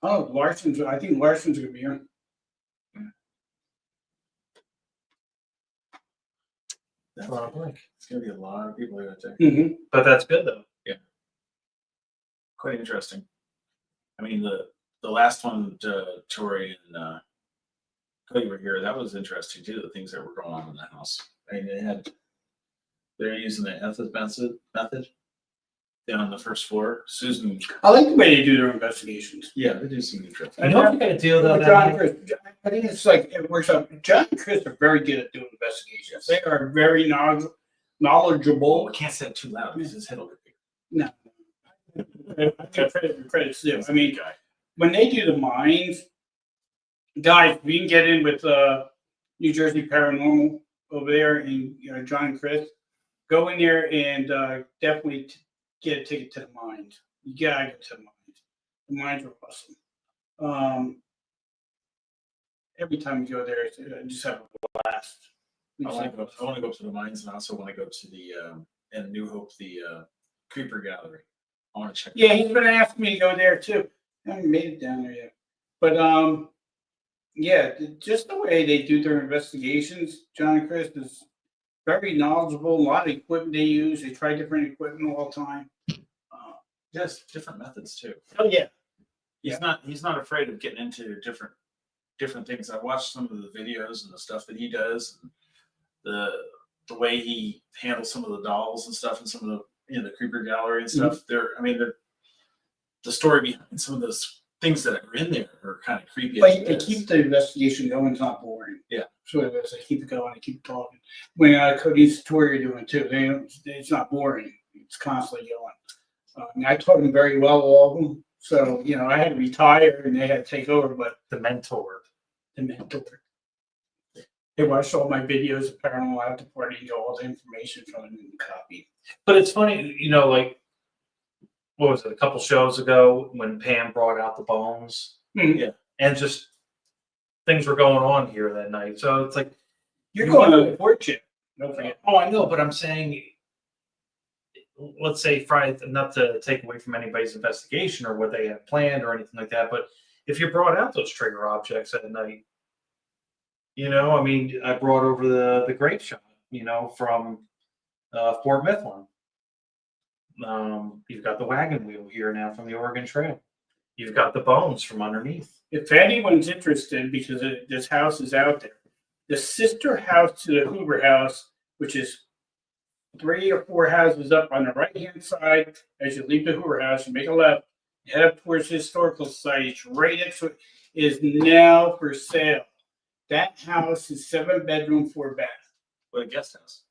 [SPEAKER 3] Oh, I think Larson's gonna be here.
[SPEAKER 1] That's
[SPEAKER 2] Oh, boy.
[SPEAKER 1] It's going to be a lot of people here, I think.
[SPEAKER 3] Mm-hmm.
[SPEAKER 2] But that's good though.
[SPEAKER 1] Quite interesting. I mean, the last one, Tori and Cody were here. That was interesting too. The things that were going on in the house. I mean, they're using the ethics method down on the first floor. Susan,
[SPEAKER 3] I like the way they do their investigations.
[SPEAKER 1] yeah, they do some interesting.
[SPEAKER 2] You know what you gotta do though?
[SPEAKER 3] John
[SPEAKER 2] That
[SPEAKER 3] and Chris, I think it's like it works out. John and Chris are very good at doing investigations. They are very knowledgeable.
[SPEAKER 1] Oh, I can't say it too loud because his head will get bigger.
[SPEAKER 3] No. I give credit where credit's due. I mean, when they do the mines, guys, we can get in with New Jersey Paranormal over there, and John and Chris, go in there and definitely get a ticket to the mines. You gotta go to the mines. The mines are awesome. Every time we go there, I just have a blast.
[SPEAKER 1] I want to go up to the mines, and I also want to go to the in New Hope, the Creeper Gallery. I want to check.
[SPEAKER 3] Yeah, he's been asking me to go there too. I haven't made it down there yet. But yeah, just the way they do their investigations, John and Chris is very knowledgeable. A lot of equipment they use. They try different equipment all the time.
[SPEAKER 1] Yes, different methods too.
[SPEAKER 3] Oh yeah.
[SPEAKER 1] He's not afraid of getting into different things. I watched some of the videos and the stuff that he does, and the way he handles some of the dolls and stuff, and some of the the Creeper Gallery and stuff. The story behind some of those things that are in there are kind of creepy.
[SPEAKER 3] But they keep the investigation going. It's not boring.
[SPEAKER 1] Yeah.
[SPEAKER 3] So it is. They keep it going. They keep talking. When Cody's tour you're doing too, it's not boring. It's constantly going. I taught them very well, all of them. So I had to retire and they had to take over, but
[SPEAKER 2] the mentor.
[SPEAKER 3] the mentor. They watched all my videos of Paranormal After Party and got all the information from them and copied.
[SPEAKER 2] But it's funny, like what was it, a couple shows ago when Pam brought out the bones, and just things were going on here that night. So it's like
[SPEAKER 3] You're going to the port chip. Don't forget.
[SPEAKER 2] Oh, I know, but I'm saying, let's say Friday, not to take away from anybody's investigation or what they have planned or anything like that, but if you brought out those trigger objects at night, I brought over the grape shot, from Fort Mifflin. You've got the wagon wheel here now from the Oregon Trail. You've got the bones from underneath.
[SPEAKER 3] If anyone's interested, because this house is out there, the sister house to the Hoover house, which is 3 or 4 houses up on the right-hand side, as you leave the Hoover house, you make a left, head up towards the Historical Society, it's right next to it, is now for sale. That house is 7-bedroom, 4-bath.
[SPEAKER 1] What a guest house.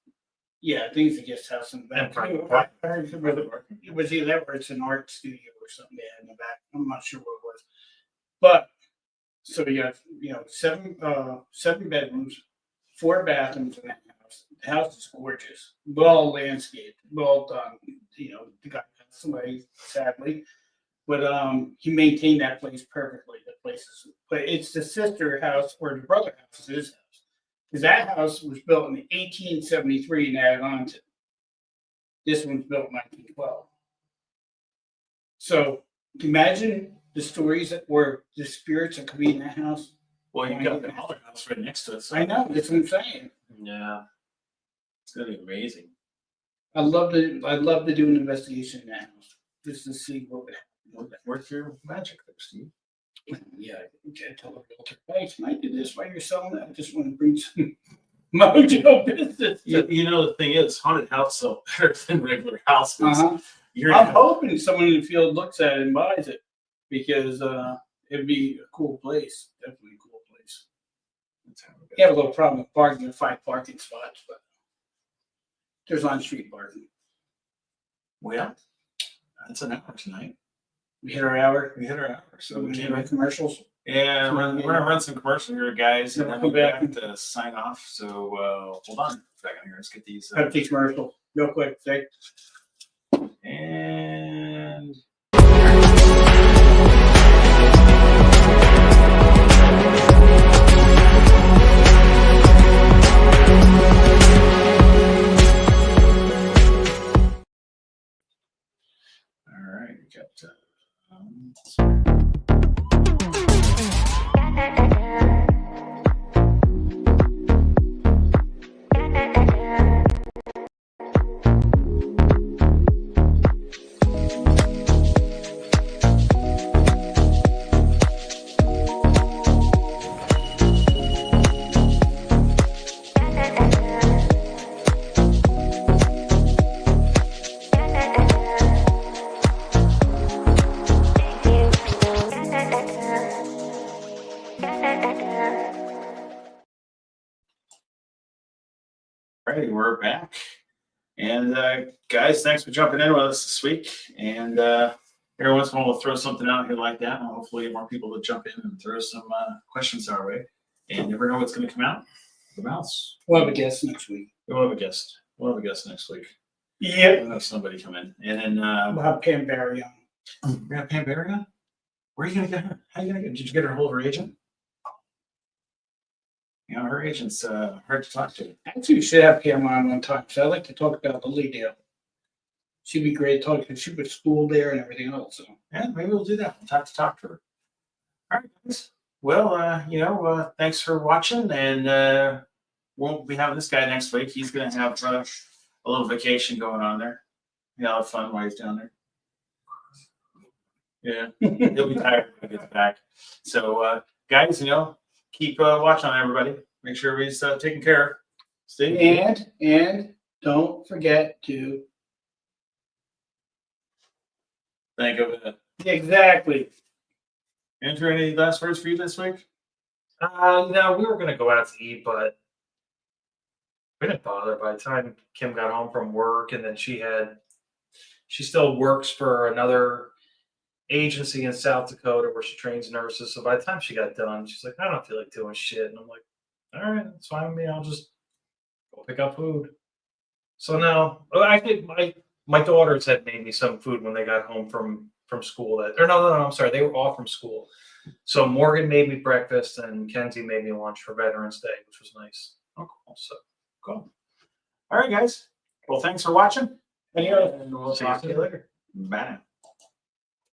[SPEAKER 3] Yeah, I think it's a guest house in the back.
[SPEAKER 2] And private
[SPEAKER 3] I heard it was either that or it's an art studio or something they had in the back. I'm not sure what it was. But so you have, 7 bedrooms, 4 bathrooms in that house. The house is gorgeous, well landscaped, well done. The guy passed away sadly, but he maintained that place perfectly. The place is, but it's the sister house or the brother house, his house. Because that house was built in 1873 and added on to. This one's built in 1912. So imagine the stories that were the spirits that could be in that house.
[SPEAKER 1] Well, you got the other house right next to it. So
[SPEAKER 3] I know, that's what I'm saying.
[SPEAKER 2] Yeah.
[SPEAKER 1] it's gonna be amazing.
[SPEAKER 3] I'd love to do an investigation in that house just to see what would happen.
[SPEAKER 1] Work your magic there, Steve.
[SPEAKER 3] Yeah, I can tell the realtor, hey, can I do this while you're selling it? I just want to bring some mojo business.
[SPEAKER 1] The thing is, haunted house sell better than regular houses.
[SPEAKER 3] Uh-huh.
[SPEAKER 1] You're
[SPEAKER 3] I'm
[SPEAKER 1] gonna-
[SPEAKER 3] hoping someone in the field looks at it and buys it because it'd be a cool place. Definitely a cool place.
[SPEAKER 1] That's how it
[SPEAKER 3] You
[SPEAKER 1] goes.
[SPEAKER 3] have a little problem with parking and 5 parking spots, but there's on-street parking.
[SPEAKER 1] Well, that's an hour tonight.
[SPEAKER 3] We hit our hour.
[SPEAKER 1] We hit our hour, so
[SPEAKER 3] So
[SPEAKER 1] we
[SPEAKER 3] we
[SPEAKER 1] came
[SPEAKER 3] do our
[SPEAKER 1] in.
[SPEAKER 3] commercials.
[SPEAKER 1] Yeah, we're gonna run some commercials here, guys, and
[SPEAKER 3] Yeah,
[SPEAKER 1] then
[SPEAKER 3] we'll
[SPEAKER 1] we'll
[SPEAKER 3] come
[SPEAKER 1] be back to sign off. So hold on a second here. Let's get these.
[SPEAKER 3] Pepsi commercial, real quick. Say,
[SPEAKER 1] And all right, we got. Alrighty, we're back. And guys, thanks for jumping in with us this week. And every once in a while, we'll throw something out here like that, and hopefully get more people to jump in and throw some questions our way. And never know what's going to come out. The mouse.
[SPEAKER 3] we'll have a guest next week.
[SPEAKER 1] We'll have a guest. We'll have a guest next week.
[SPEAKER 3] Yep.
[SPEAKER 1] We'll have somebody come in. And then
[SPEAKER 3] We'll have Pam Barry on.
[SPEAKER 1] we got Pam Barry on. Where are you going to get her? How are you going to get? Did you get her hold of her agent? Her agent's hard to talk to.
[SPEAKER 3] Actually, we should have Pam on one time. So I'd like to talk about Lilydale. She'd be great to talk to. She was school there and everything else. So
[SPEAKER 1] Yeah, maybe we'll do that. We'll have to talk to her. All right, guys. Well, thanks for watching, and won't be having this guy next week. He's going to have a little vacation going on there. He'll have fun while he's down there. Yeah, he'll be tired when he gets back. So, guys, keep watching on everybody. Make sure everybody's taken care of. Stay.
[SPEAKER 3] and don't forget to
[SPEAKER 1] Think of it.
[SPEAKER 3] exactly.
[SPEAKER 1] Andrew, any last words for you this week?
[SPEAKER 2] No, we were gonna go out to eat, but we didn't bother. By the time Kim got home from work, and then she still works for another agency in South Dakota where she trains nurses. So by the time she got done, she's like, I don't feel like doing shit. And I'm like, all right, that's fine with me. I'll just go pick up food. So no, I think my daughters had made me some food when they got home from school. No, I'm sorry, they were off from school. So Morgan made me breakfast and Kenzie made me lunch for Veterans Day, which was nice.
[SPEAKER 1] Oh, cool. So, cool. All right, guys. Well, thanks for watching.
[SPEAKER 3] Any other
[SPEAKER 1] And we'll
[SPEAKER 2] See you
[SPEAKER 1] talk to you
[SPEAKER 2] soon.
[SPEAKER 1] later. Bye now.